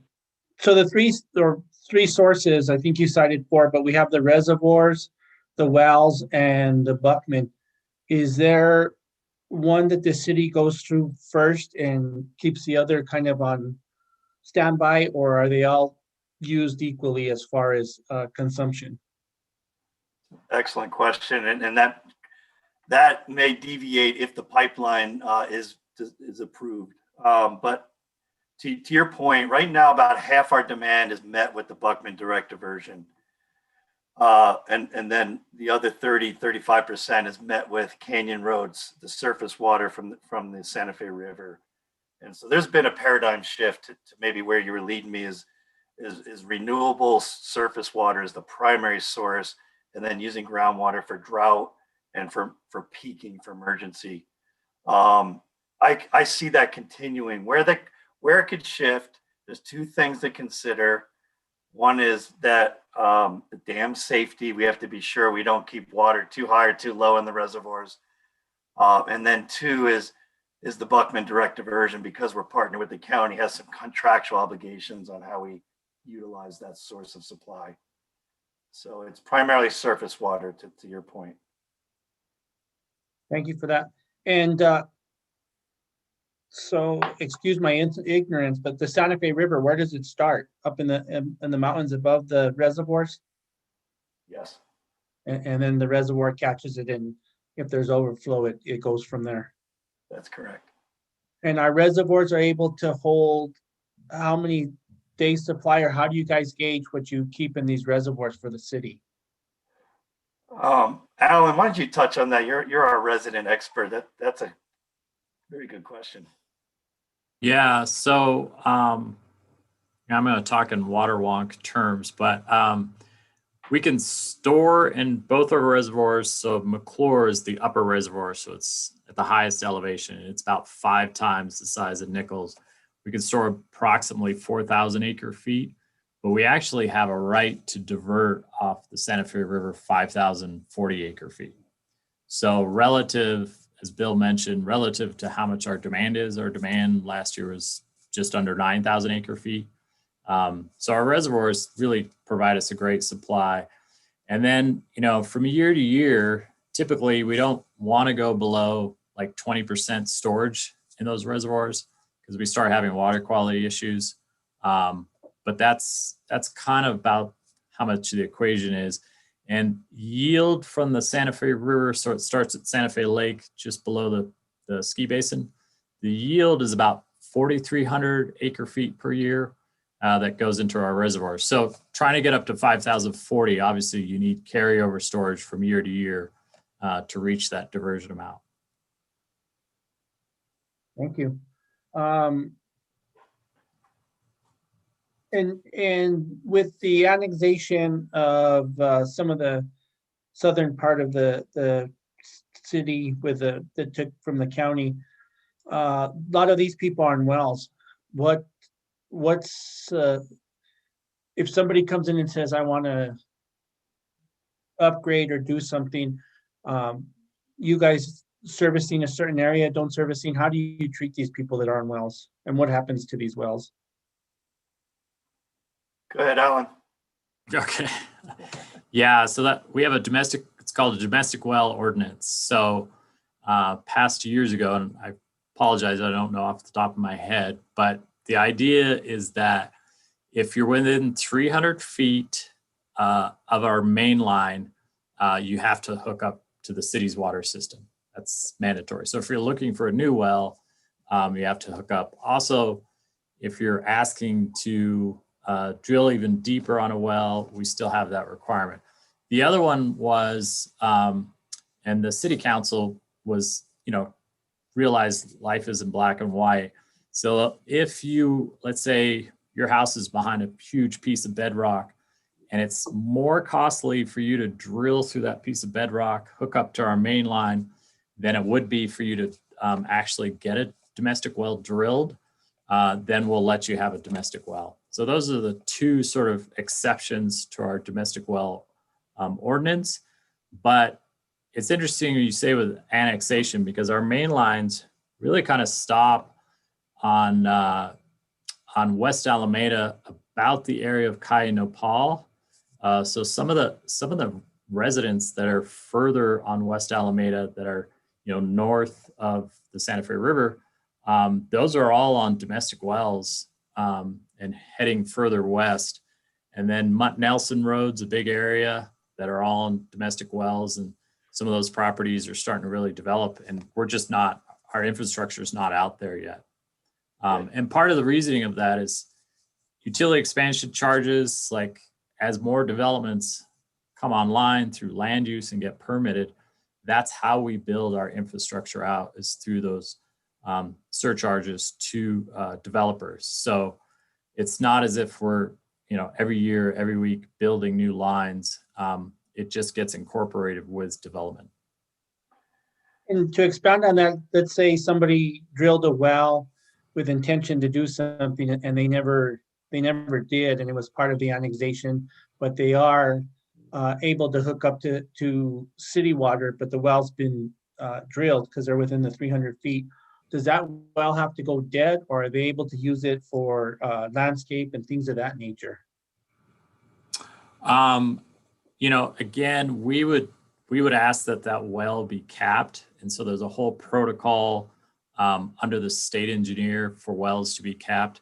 the three sources, I think you cited 4, but we have the reservoirs, the wells, and the Buckman. Is there one that the city goes through first and keeps the other kind of on standby, or are they all used equally as far as consumption? Excellent question, and that may deviate if the pipeline is approved. But to your point, right now about half our demand is met with the Buckman direct diversion, and then the other 35% is met with Canyon Roads, the surface water from the Santa Fe River. And so there's been a paradigm shift to maybe where you were leading me is renewable surface water is the primary source, and then using groundwater for drought and for peaking, for emergency. I see that continuing. Where it could shift, there's 2 things to consider. One is that the dam safety, we have to be sure we don't keep water too high or too low in the reservoirs. And then 2 is the Buckman direct diversion, because we're partnered with the county, has some contractual obligations on how we utilize that source of supply. So it's primarily surface water, to your point. Thank you for that. And so, excuse my ignorance, but the Santa Fe River, where does it start? Up in the mountains above the reservoirs? Yes. And then the reservoir catches it, and if there's overflow, it goes from there. That's correct. And our reservoirs are able to hold how many days supply, or how do you guys gauge what you keep in these reservoirs for the city? Alan, why don't you touch on that? You're our resident expert. That's a very good question. Yeah, so I'm going to talk in water wonk terms, but we can store in both our reservoirs. So McClure is the upper reservoir, so it's at the highest elevation. It's about 5 times the size of Nichols. We can store approximately 4,000 acre feet, but we actually have a right to divert off the Santa Fe River 5,040 acre feet. So relative, as Bill mentioned, relative to how much our demand is, our demand last year was just under 9,000 acre feet. So our reservoirs really provide us a great supply. And then, you know, from year to year, typically we don't want to go below like 20% storage in those reservoirs because we start having water quality issues. But that's kind of about how much the equation is. And yield from the Santa Fe River, so it starts at Santa Fe Lake, just below the ski basin. The yield is about 4,300 acre feet per year that goes into our reservoirs. So trying to get up to 5,040, obviously you need carryover storage from year to year to reach that diversion amount. Thank you. And with the annexation of some of the southern part of the city with that took from the county, a lot of these people are in wells. What's if somebody comes in and says, I want to upgrade or do something, you guys servicing a certain area, don't servicing, how do you treat these people that are in wells? And what happens to these wells? Go ahead, Alan. Okay. Yeah, so that we have a domestic, it's called a domestic well ordinance. So past 2 years ago, and I apologize, I don't know off the top of my head, but the idea is that if you're within 300 feet of our main line, you have to hook up to the city's water system. That's mandatory. So if you're looking for a new well, you have to hook up. Also, if you're asking to drill even deeper on a well, we still have that requirement. The other one was, and the city council was, realized life isn't black and white. So if you, let's say your house is behind a huge piece of bedrock and it's more costly for you to drill through that piece of bedrock, hook up to our main line, than it would be for you to actually get a domestic well drilled, then we'll let you have a domestic well. So those are the two sort of exceptions to our domestic well ordinance. But it's interesting you say with annexation, because our main lines really kind of stop on West Alameda, about the area of Calle Nopal. So some of the residents that are further on West Alameda that are north of the Santa Fe River, those are all on domestic wells and heading further west. And then Nelson Road's a big area that are all on domestic wells, and some of those properties are starting to really develop, and we're just not, our infrastructure is not out there yet. And part of the reasoning of that is utility expansion charges. Like as more developments come online through land use and get permitted, that's how we build our infrastructure out, is through those surcharges to developers. So it's not as if we're, every year, every week building new lines. It just gets incorporated with development. And to expand on that, let's say somebody drilled a well with intention to do something and they never did, and it was part of the annexation, but they are able to hook up to city water, but the well's been drilled because they're within the 300 feet. Does that well have to go dead, or are they able to use it for landscape and things of that nature? Again, we would ask that well be capped. And so there's a whole protocol under the state engineer for wells to be capped.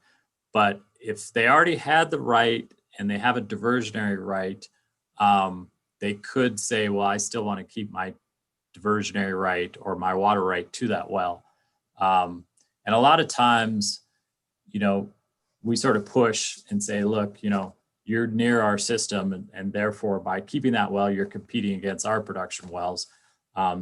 But if they already had the right and they have a diversionary right, they could say, well, I still want to keep my diversionary right or my water right to that well. And a lot of times, we sort of push and say, look, you're near our system, and therefore by keeping that well, you're competing against our production wells.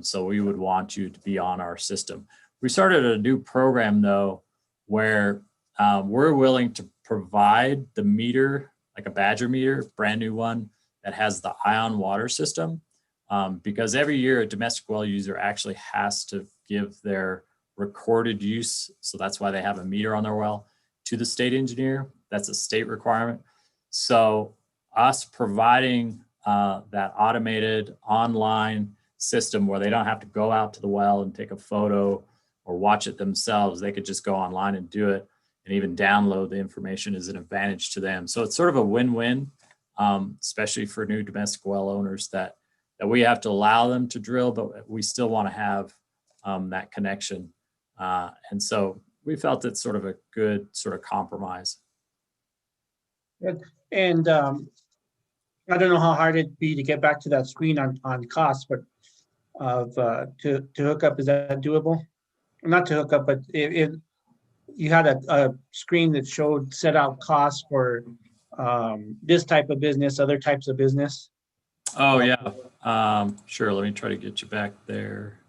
So we would want you to be on our system. We started a new program though, where we're willing to provide the meter, like a Badger meter, brand new one that has the ion water system, because every year a domestic well user actually has to give their recorded use. So that's why they have a meter on their well to the state engineer. That's a state requirement. So us providing that automated online system where they don't have to go out to the well and take a photo or watch it themselves, they could just go online and do it, and even download the information is an advantage to them. So it's sort of a win-win, especially for new domestic well owners that we have to allow them to drill, but we still want to have that connection. And so we felt it's sort of a good sort of compromise. And I don't know how hard it'd be to get back to that screen on cost, but to hook up, is that doable? Not to hook up, but if you had a screen that showed set out costs for this type of business, other types of business. Oh yeah, sure. Let me try to get you back there.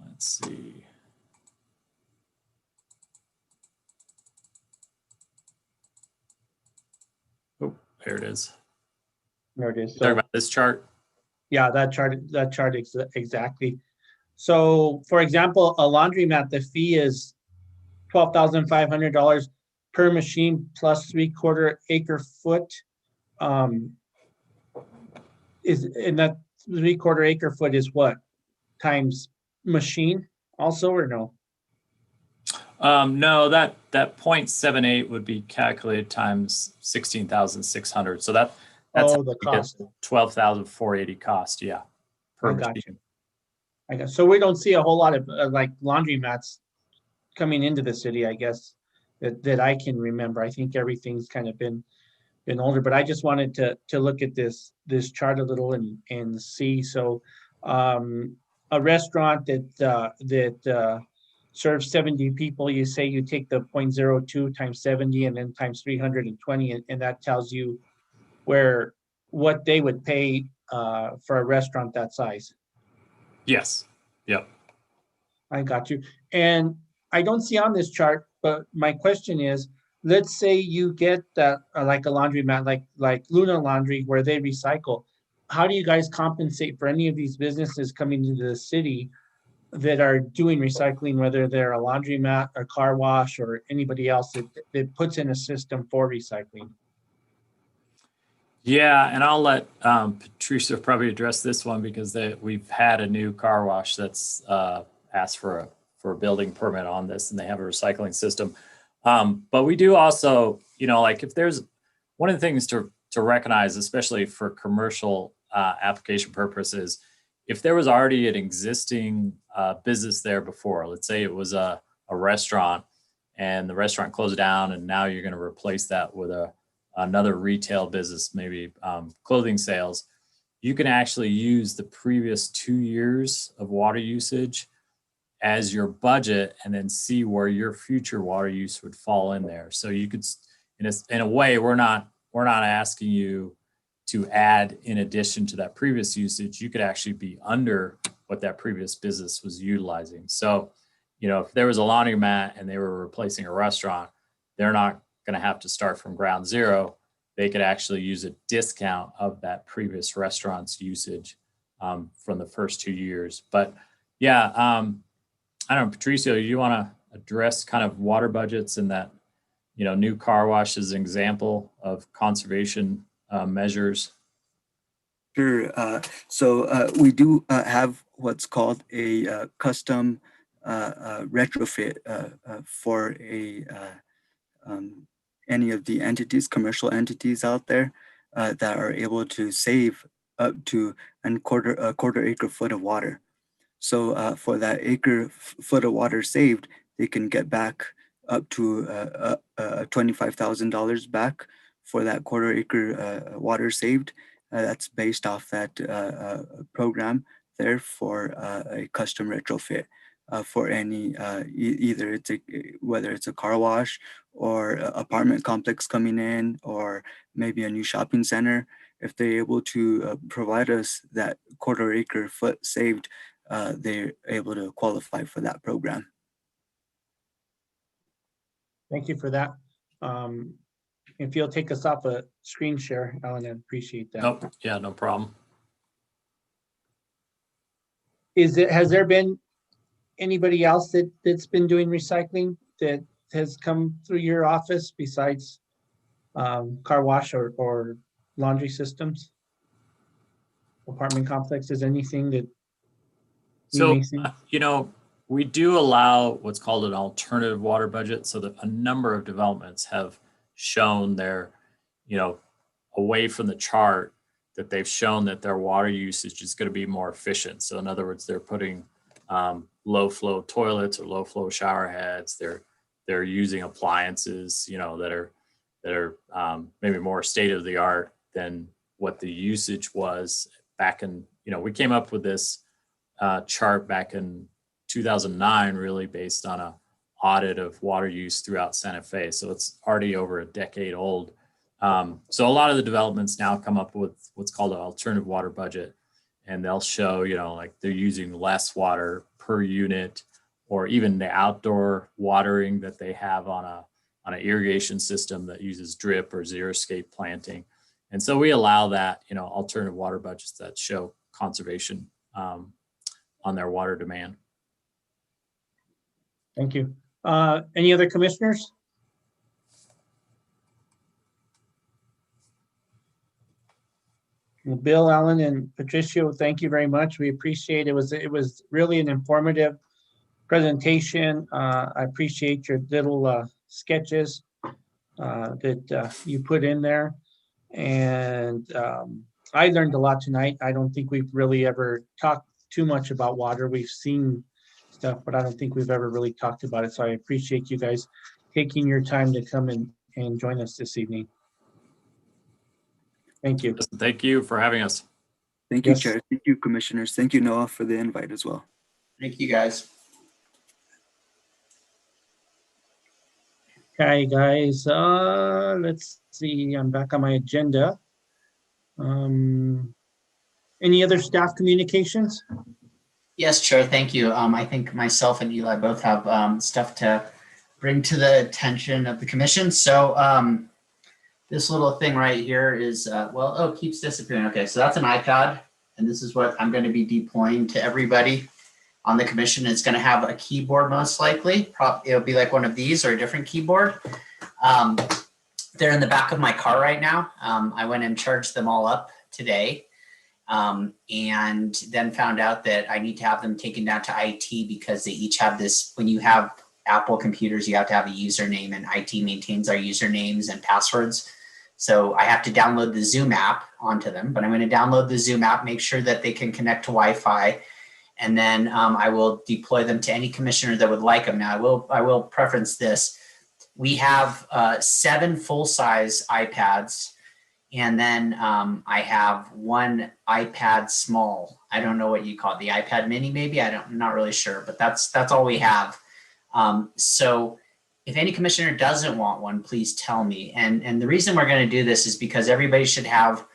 Let's see. There it is. There it is. Talking So, about this chart. yeah, that chart exactly. So for example, a laundromat, the fee is $12,500 per machine plus 3/4 acre foot. And that 3/4 acre foot is what? Times machine also, or no? No, that 0.78 would be calculated times 16,600. So that's Oh, the cost. 12,480 cost. Yeah. Per I got machine. you. So we don't see a whole lot of like laundromats coming into the city, I guess, that I can remember. I think everything's kind of been older, but I just wanted to look at this chart a little and see. So a restaurant that serves 70 people, you say you take the 0.02 times 70 and then times 320, and that tells you what they would pay for a restaurant that size. Yes. Yep. I got you. And I don't see on this chart, but my question is, let's say you get that like a laundromat, like Luna Laundry, where they recycle. How do you guys compensate for any of these businesses coming into the city that are doing recycling, whether they're a laundromat, a car wash, or anybody else that puts in a system for recycling? Yeah, and I'll let Patricia probably address this one because we've had a new car wash that's asked for a building permit on this, and they have a recycling system. But we do also, like if there's one of the things to recognize, especially for commercial application purposes, if there was already an existing business there before, let's say it was a restaurant and the restaurant closed down, and now you're going to replace that with another retail business, maybe clothing sales, you can actually use the previous 2 years of water usage as your budget and then see where your future water use would fall in there. So you could, in a way, we're not asking you to add in addition to that previous usage. You could actually be under what that previous business was utilizing. So, if there was a laundromat and they were replacing a restaurant, they're not going to have to start from ground zero. They could actually use a discount of that previous restaurant's usage from the first 2 years. But yeah, I don't know, Patricio, you want to address kind of water budgets and that, new car wash as an example of conservation measures? Sure. So we do have what's called a custom retrofit for any of the entities, commercial entities out there that are able to save up to a quarter acre foot of water. So for that foot of water saved, they can get back up to $25,000 back for that quarter acre water saved. That's based off that program there for a custom retrofit for any either whether it's a car wash or apartment complex coming in, or maybe a new shopping center. If they're able to provide us that quarter acre foot saved, they're able to qualify for that program. Thank you for that. If you'll take us off a screen share, Alan, I'd appreciate that. Nope. Yeah, no problem. Has there been anybody else that's been doing recycling that has come through your office besides car wash or laundry systems? Apartment complexes, anything that you So, may see? we do allow what's called an alternative water budget, so that a number of developments have shown their, away from the chart, that they've shown that their water usage is going to be more efficient. So in other words, they're putting low flow toilets or low flow shower heads. They're using appliances, that are maybe more state of the art than what the usage was back in, we came up with this chart back in 2009, really based on a audit of water use throughout Santa Fe. So it's already over a decade old. So a lot of the developments now come up with what's called an alternative water budget, and they'll show, like they're using less water per unit, or even the outdoor watering that they have on an irrigation system that uses drip or xeriscape planting. And so we allow that, alternative water budgets that show conservation on their water demand. Thank you. Any other commissioners? Well, Bill, Alan, and Patricio, thank you very much. We appreciate it. It was really an informative presentation. I appreciate your little sketches that you put in there. And I learned a lot tonight. I don't think we've really ever talked too much about water. We've seen stuff, but I don't think we've ever really talked about it. So I appreciate you guys taking your time to come and join us this evening. Thank you. Thank you for having us. Thank you, Chair. Thank you, Commissioners. Thank you, Noah, for the invite as well. Thank you, guys. Okay, guys, let's see. I'm back on my agenda. Any other staff communications? Yes, Chair, thank you. I think myself and Eli both have stuff to bring to the attention of the commission. So this little thing right here is, it keeps disappearing. Okay, so that's an iPad, and this is what I'm going to be deploying to everybody on the commission. It's going to have a keyboard most likely. It'll be like one of these or a different keyboard. They're in the back of my car right now. I went and charged them all up today. And then found out that I need to have them taken down to IT because they each have this. When you have Apple computers, you have to have a username, and IT maintains our usernames and passwords. So I have to download the Zoom app onto them, but I'm going to download the Zoom app, make sure that they can connect to Wi-Fi, and then I will deploy them to any commissioner that would like them. Now I will preference this. We have 7 full-size iPads. And then I have 1 iPad small. I don't know what you call it, the iPad mini maybe. I'm not really sure, but that's all we have. So if any commissioner doesn't want one, please tell me. And the reason we're going to do this is because everybody should have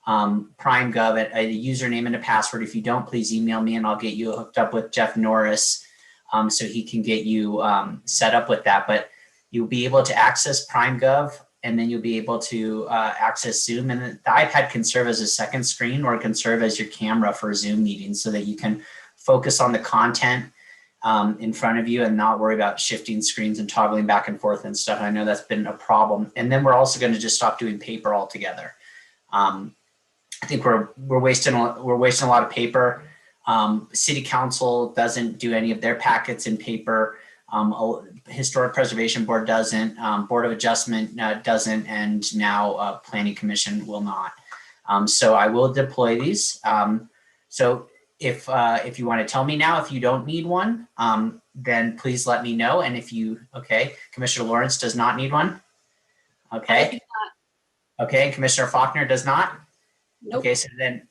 PrimeGov, a username and a password. If you don't, please email me and I'll get you hooked up with Jeff Norris so he can get you set up with that. But you'll be able to access PrimeGov, and then you'll be able to access Zoom. And the iPad can serve as a second screen, or it can serve as your camera for Zoom meetings so that you can focus on the content in front of you and not worry about shifting screens and toggling back and forth and stuff. I know that's been a problem. And then we're also going to just stop doing paper altogether. I think we're wasting a lot of paper. City Council doesn't do any of their packets in paper. Historic Preservation Board doesn't, Board of Adjustment doesn't, and now Planning Commission will not. So I will deploy these. So if you want to tell me now, if you don't need one, then please let me know. And Commissioner Lawrence does not need one. Okay. Okay, Commissioner Faulkner does not. Nope. Okay, so then.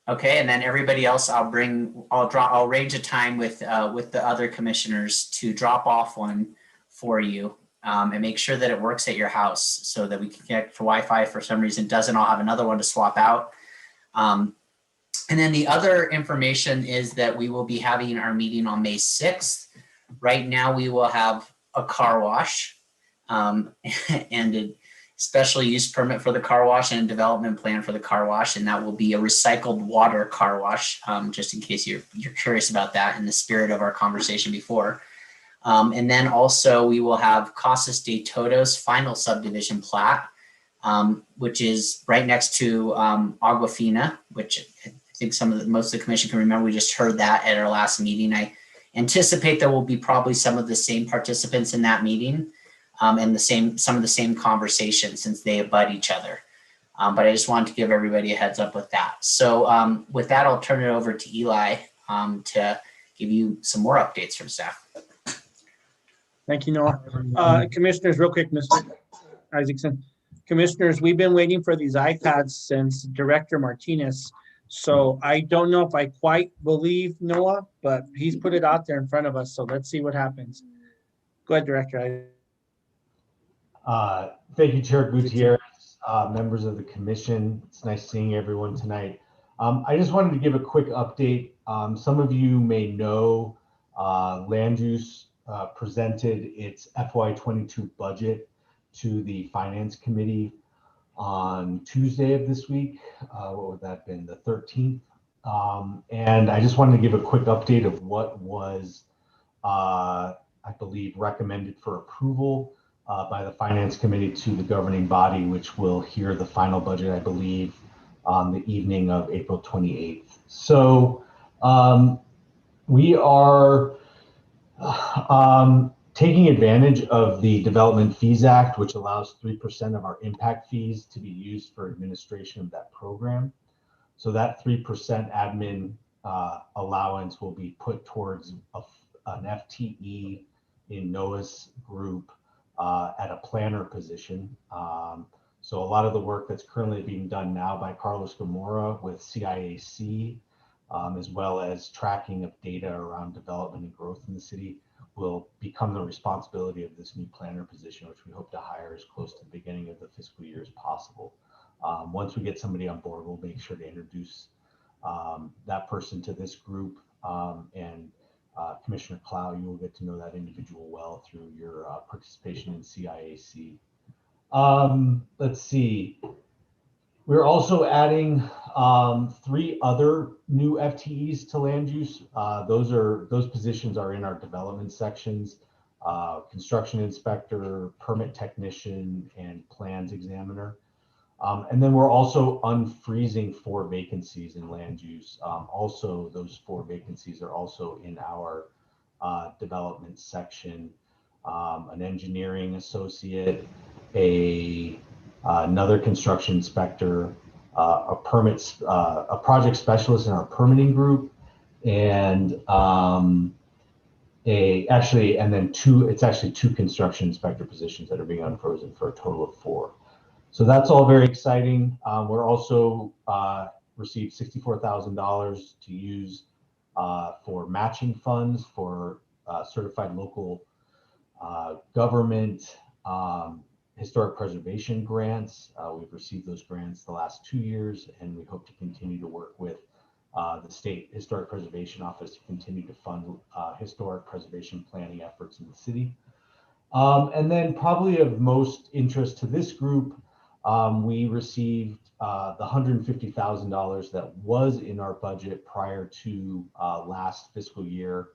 Okay, and then everybody else, I'll arrange a time with the other commissioners to drop off one for you and make sure that it works at your house so that we can connect to Wi-Fi. For some reason doesn't, I'll have another one to swap out. And then the other information is that we will be having our meeting on May 6th. Right now we will have a car wash and a special use permit for the car wash and a development plan for the car wash, and that will be a recycled water car wash, just in case you're curious about that in the spirit of our conversation before. And then also we will have Casas de Todos final subdivision plat, which is right next to Aguafina, which I think most of the commission can remember. We just heard that at our last meeting. I anticipate there will be probably some of the same participants in that meeting. And some of the same conversations since they abut each other. But I just wanted to give everybody a heads up with that. So with that, I'll turn it over to Eli to give you some more updates from staff. Thank you, Noah. Commissioners, real quick, Mr. Isaacson. Commissioners, we've been waiting for these iPads since Director Martinez. So I don't know if I quite believe Noah, but he's put it out there in front of us. So let's see what happens. Go ahead, Director. Thank you, Chair Gutierrez, members of the commission. It's nice seeing everyone tonight. I just wanted to give a quick update. Some of you may know Land Use presented its FY22 budget to the Finance Committee on Tuesday of this week. What would that have been? The 13th. And I just wanted to give a quick update of what was, I believe, recommended for approval by the Finance Committee to the governing body, which will hear the final budget, I believe, on the evening of April 28th. So we are taking advantage of the Development Fees Act, which allows 3% of our impact fees to be used for administration of that program. So that 3% admin allowance will be put towards an FTE in NOAA's group at a planner position. So a lot of the work that's currently being done now by Carlos Gamora with CIAC, as well as tracking of data around development and growth in the city, will become the responsibility of this new planner position, which we hope to hire as close to the beginning of the fiscal year as possible. Once we get somebody on board, we'll make sure to introduce that person to this group. And Commissioner Clow, you will get to know that individual well through your participation in CIAC. Let's see. We're also adding 3 other new FTEs to land use. Those positions are in our development sections: construction inspector, permit technician, and plans examiner. And then we're also unfreezing 4 vacancies in land use. Also, those 4 vacancies are also in our development section: an engineering associate, another construction inspector, a project specialist in our permitting group, and it's actually 2 construction inspector positions that are being unfrozen for a total of 4. So that's all very exciting. We're also received $64,000 to use for matching funds for certified local government historic preservation grants. We've received those grants the last 2 years, and we hope to continue to work with the State Historic Preservation Office to continue to fund historic preservation planning efforts in the city. And then probably of most interest to this group, we received the $150,000 that was in our budget prior to last fiscal year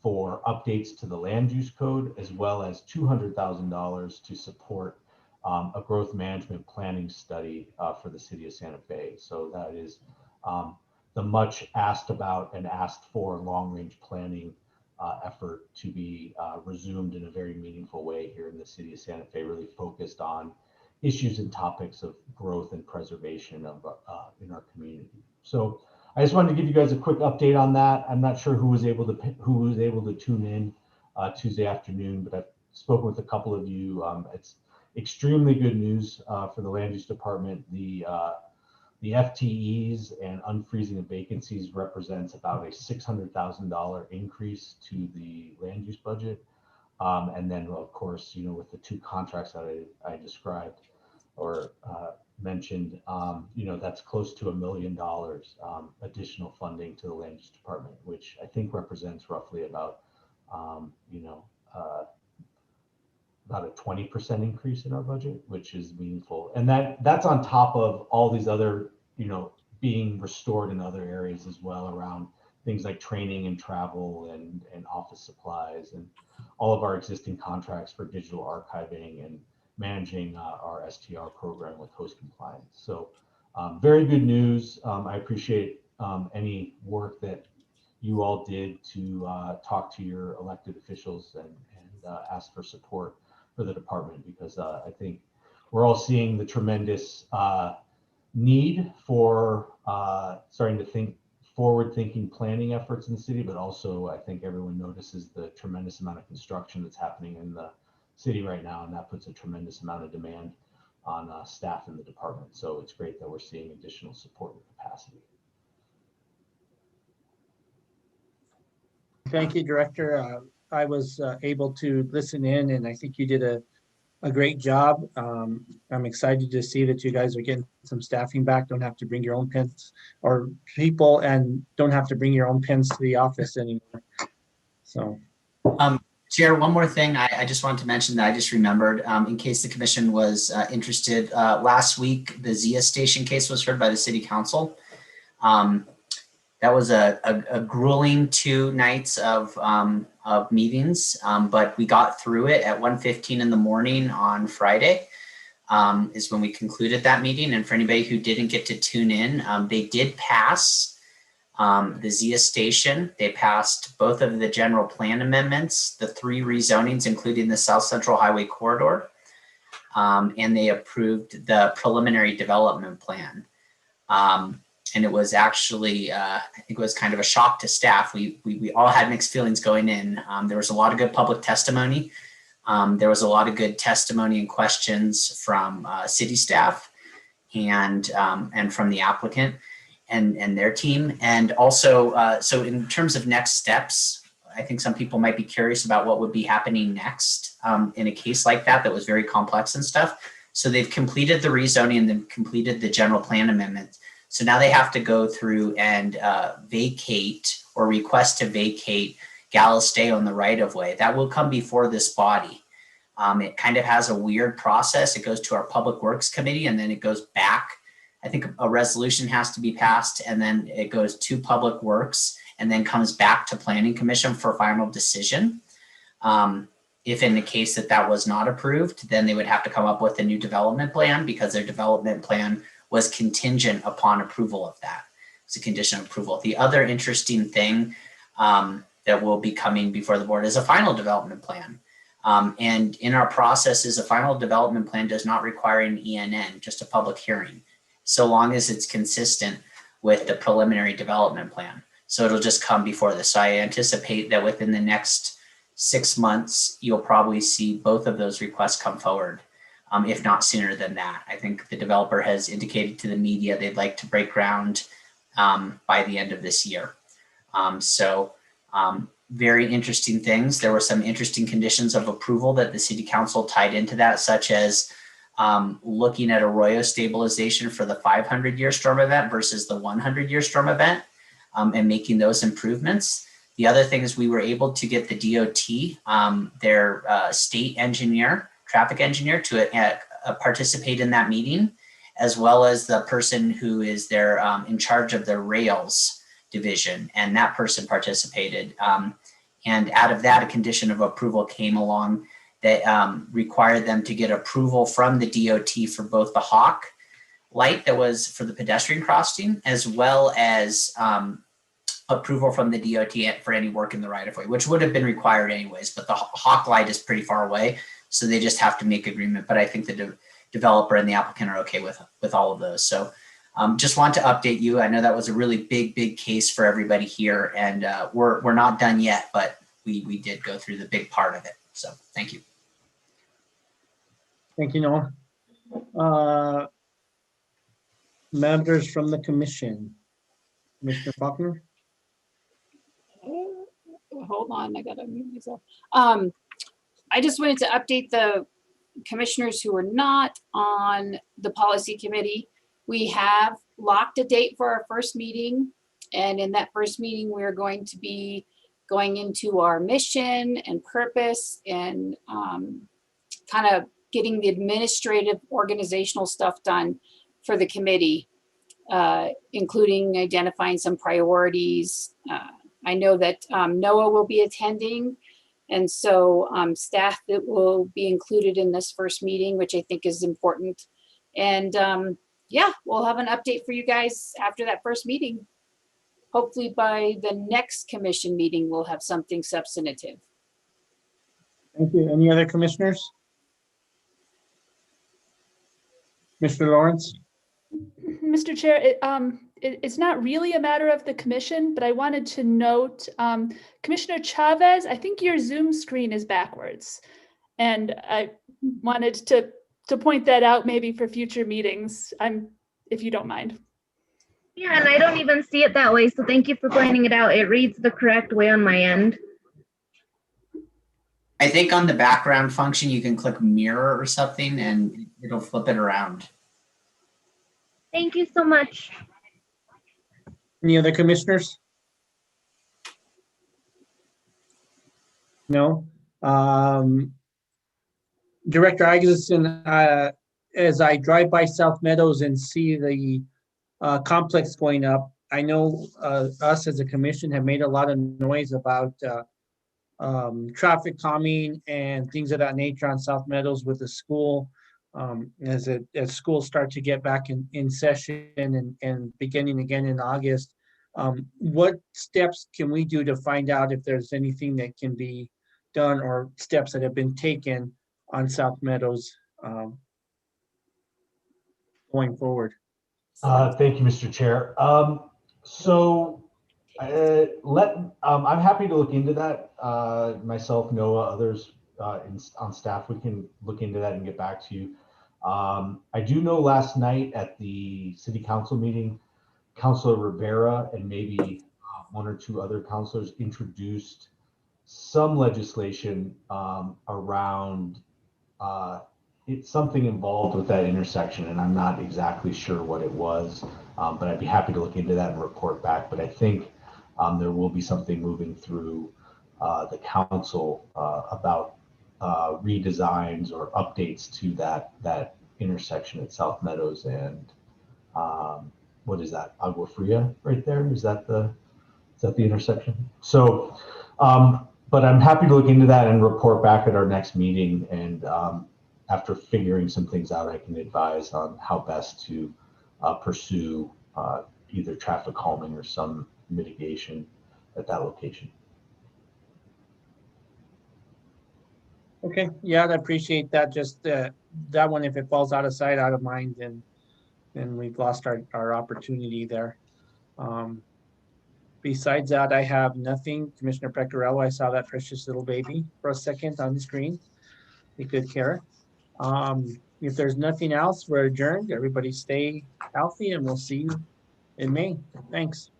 for updates to the land use code, as well as $200,000 to support a growth management planning study for the city of Santa Fe. So that is the much asked about and asked for long-range planning effort to be resumed in a very meaningful way here in the city of Santa Fe, really focused on issues and topics of growth and preservation of in our community. So I just wanted to give you guys a quick update on that. I'm not sure who was able to tune in Tuesday afternoon, but I've spoken with a couple of you. It's extremely good news for the land use department. The FTEs and unfreezing of vacancies represents about a $600,000 increase to the land use budget. And then, of course, with the 2 contracts that I described or mentioned, that's close to $1 million additional funding to the land use department, which I think represents roughly about a 20% increase in our budget, which is meaningful. And that's on top of all these other, being restored in other areas as well, around things like training and travel and office supplies and all of our existing contracts for digital archiving and managing our STR program with host compliance. So very good news. I appreciate any work that you all did to talk to your elected officials and ask for support for the department, because I think we're all seeing the tremendous need for starting to think forward-thinking planning efforts in the city, but also I think everyone notices the tremendous amount of construction that's happening in the city right now, and that puts a tremendous amount of demand on staff in the department. So it's great that we're seeing additional support and capacity. Thank you, Director. I was able to listen in, and I think you did a great job. I'm excited to see that you guys are getting some staffing back, don't have to bring your own pens or people, and don't have to bring your own pens to the office anymore. So Chair, one more thing I just wanted to mention that I just remembered, in case the commission was interested. Last week, the Zia Station case was heard by the city council. That was a grueling 2 nights of meetings, but we got through it at 1:15 in the morning on Friday. Is when we concluded that meeting. And for anybody who didn't get to tune in, they did pass the Zia Station. They passed both of the general plan amendments, the 3 rezonings, including the South Central Highway Corridor, and they approved the preliminary development plan. And it was actually, I think it was kind of a shock to staff. We all had mixed feelings going in. There was a lot of good public testimony. There was a lot of good testimony and questions from city staff and from the applicant and their team. And also, so in terms of next steps, I think some people might be curious about what would be happening next in a case like that was very complex and stuff. So they've completed the rezoning and then completed the general plan amendment. So now they have to go through and vacate or request to vacate Galisteo on the right of way. That will come before this body. It kind of has a weird process. It goes to our Public Works Committee and then it goes back. I think a resolution has to be passed and then it goes to Public Works and then comes back to Planning Commission for final decision. If in the case that was not approved, then they would have to come up with a new development plan because their development plan was contingent upon approval of that. It's a condition of approval. The other interesting thing that will be coming before the board is a final development plan. And in our processes, a final development plan does not require an ENN, just a public hearing, so long as it's consistent with the preliminary development plan. So it'll just come before this. So I anticipate that within the next 6 months, you'll probably see both of those requests come forward, if not sooner than that. I think the developer has indicated to the media they'd like to break ground by the end of this year. Very interesting things. There were some interesting conditions of approval that the city council tied into that, such as looking at arroyo stabilization for the 500-year storm event versus the 100-year storm event, and making those improvements. The other thing is we were able to get the DOT, their state engineer, traffic engineer, to participate in that meeting, as well as the person who is there in charge of the rails division, and that person participated. And out of that, a condition of approval came along that required them to get approval from the DOT for both the Hawk light that was for the pedestrian crossing, as well as approval from the DOT for any work in the right of way, which would have been required anyways, but the Hawk light is pretty far away. So they just have to make agreement. But I think the developer and the applicant are okay with all of those. So just want to update you. I know that was a really big case for everybody here, and we're not done yet, but we did go through the big part of it. So thank you. Thank you, Noah. Members from the commission. Commissioner Faulkner. Hold on, I gotta mute myself. I just wanted to update the commissioners who are not on the policy committee. We have locked a date for our first meeting. And in that first meeting, we're going to be going into our mission and purpose and kind of getting the administrative organizational stuff done for the committee, including identifying some priorities. I know that Noah will be attending. And so staff that will be included in this first meeting, which I think is important. And yeah, we'll have an update for you guys after that first meeting. Hopefully by the next commission meeting, we'll have something substantive. Thank you. Any other commissioners? Mr. Lawrence? Mr. Chair, it's not really a matter of the commission, but I wanted to note, Commissioner Chavez, I think your Zoom screen is backwards. And I wanted to point that out maybe for future meetings, if you don't mind. Yeah, and I don't even see it that way, so thank you for pointing it out. It reads the correct way on my end. I think on the background function, you can click mirror or something and it'll flip it around. Thank you so much. Any other commissioners? No? Director Isaacson, as I drive by South Meadows and see the complex going up, I know us as a commission have made a lot of noise about traffic calming and things of that nature on South Meadows with the school. As schools start to get back in session and beginning again in August, what steps can we do to find out if there's anything that can be done or steps that have been taken on South Meadows going forward? Thank you, Mr. Chair. I'm happy to look into that. Myself, Noah, others on staff, we can look into that and get back to you. I do know last night at the city council meeting, Councilor Rivera and maybe one or two other councilors introduced some legislation around it's something involved with that intersection, and I'm not exactly sure what it was, but I'd be happy to look into that and report back. But I think there will be something moving through the council about redesigns or updates to that intersection at South Meadows and what is that, Agua Fria right there? Is that the intersection? So, but I'm happy to look into that and report back at our next meeting. And after figuring some things out, I can advise on how best to pursue either traffic calming or some mitigation at that location. Okay, yeah, I appreciate that. Just that one, if it falls out of sight, out of mind, then we've lost our opportunity there. Besides that, I have nothing. Commissioner Pecoraro, I saw that precious little baby for a second on the screen. Take good care. If there's nothing else, we're adjourned. Everybody stay healthy and we'll see you in May. Thanks.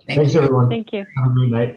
Thanks, everyone. Thank you. Have a great night.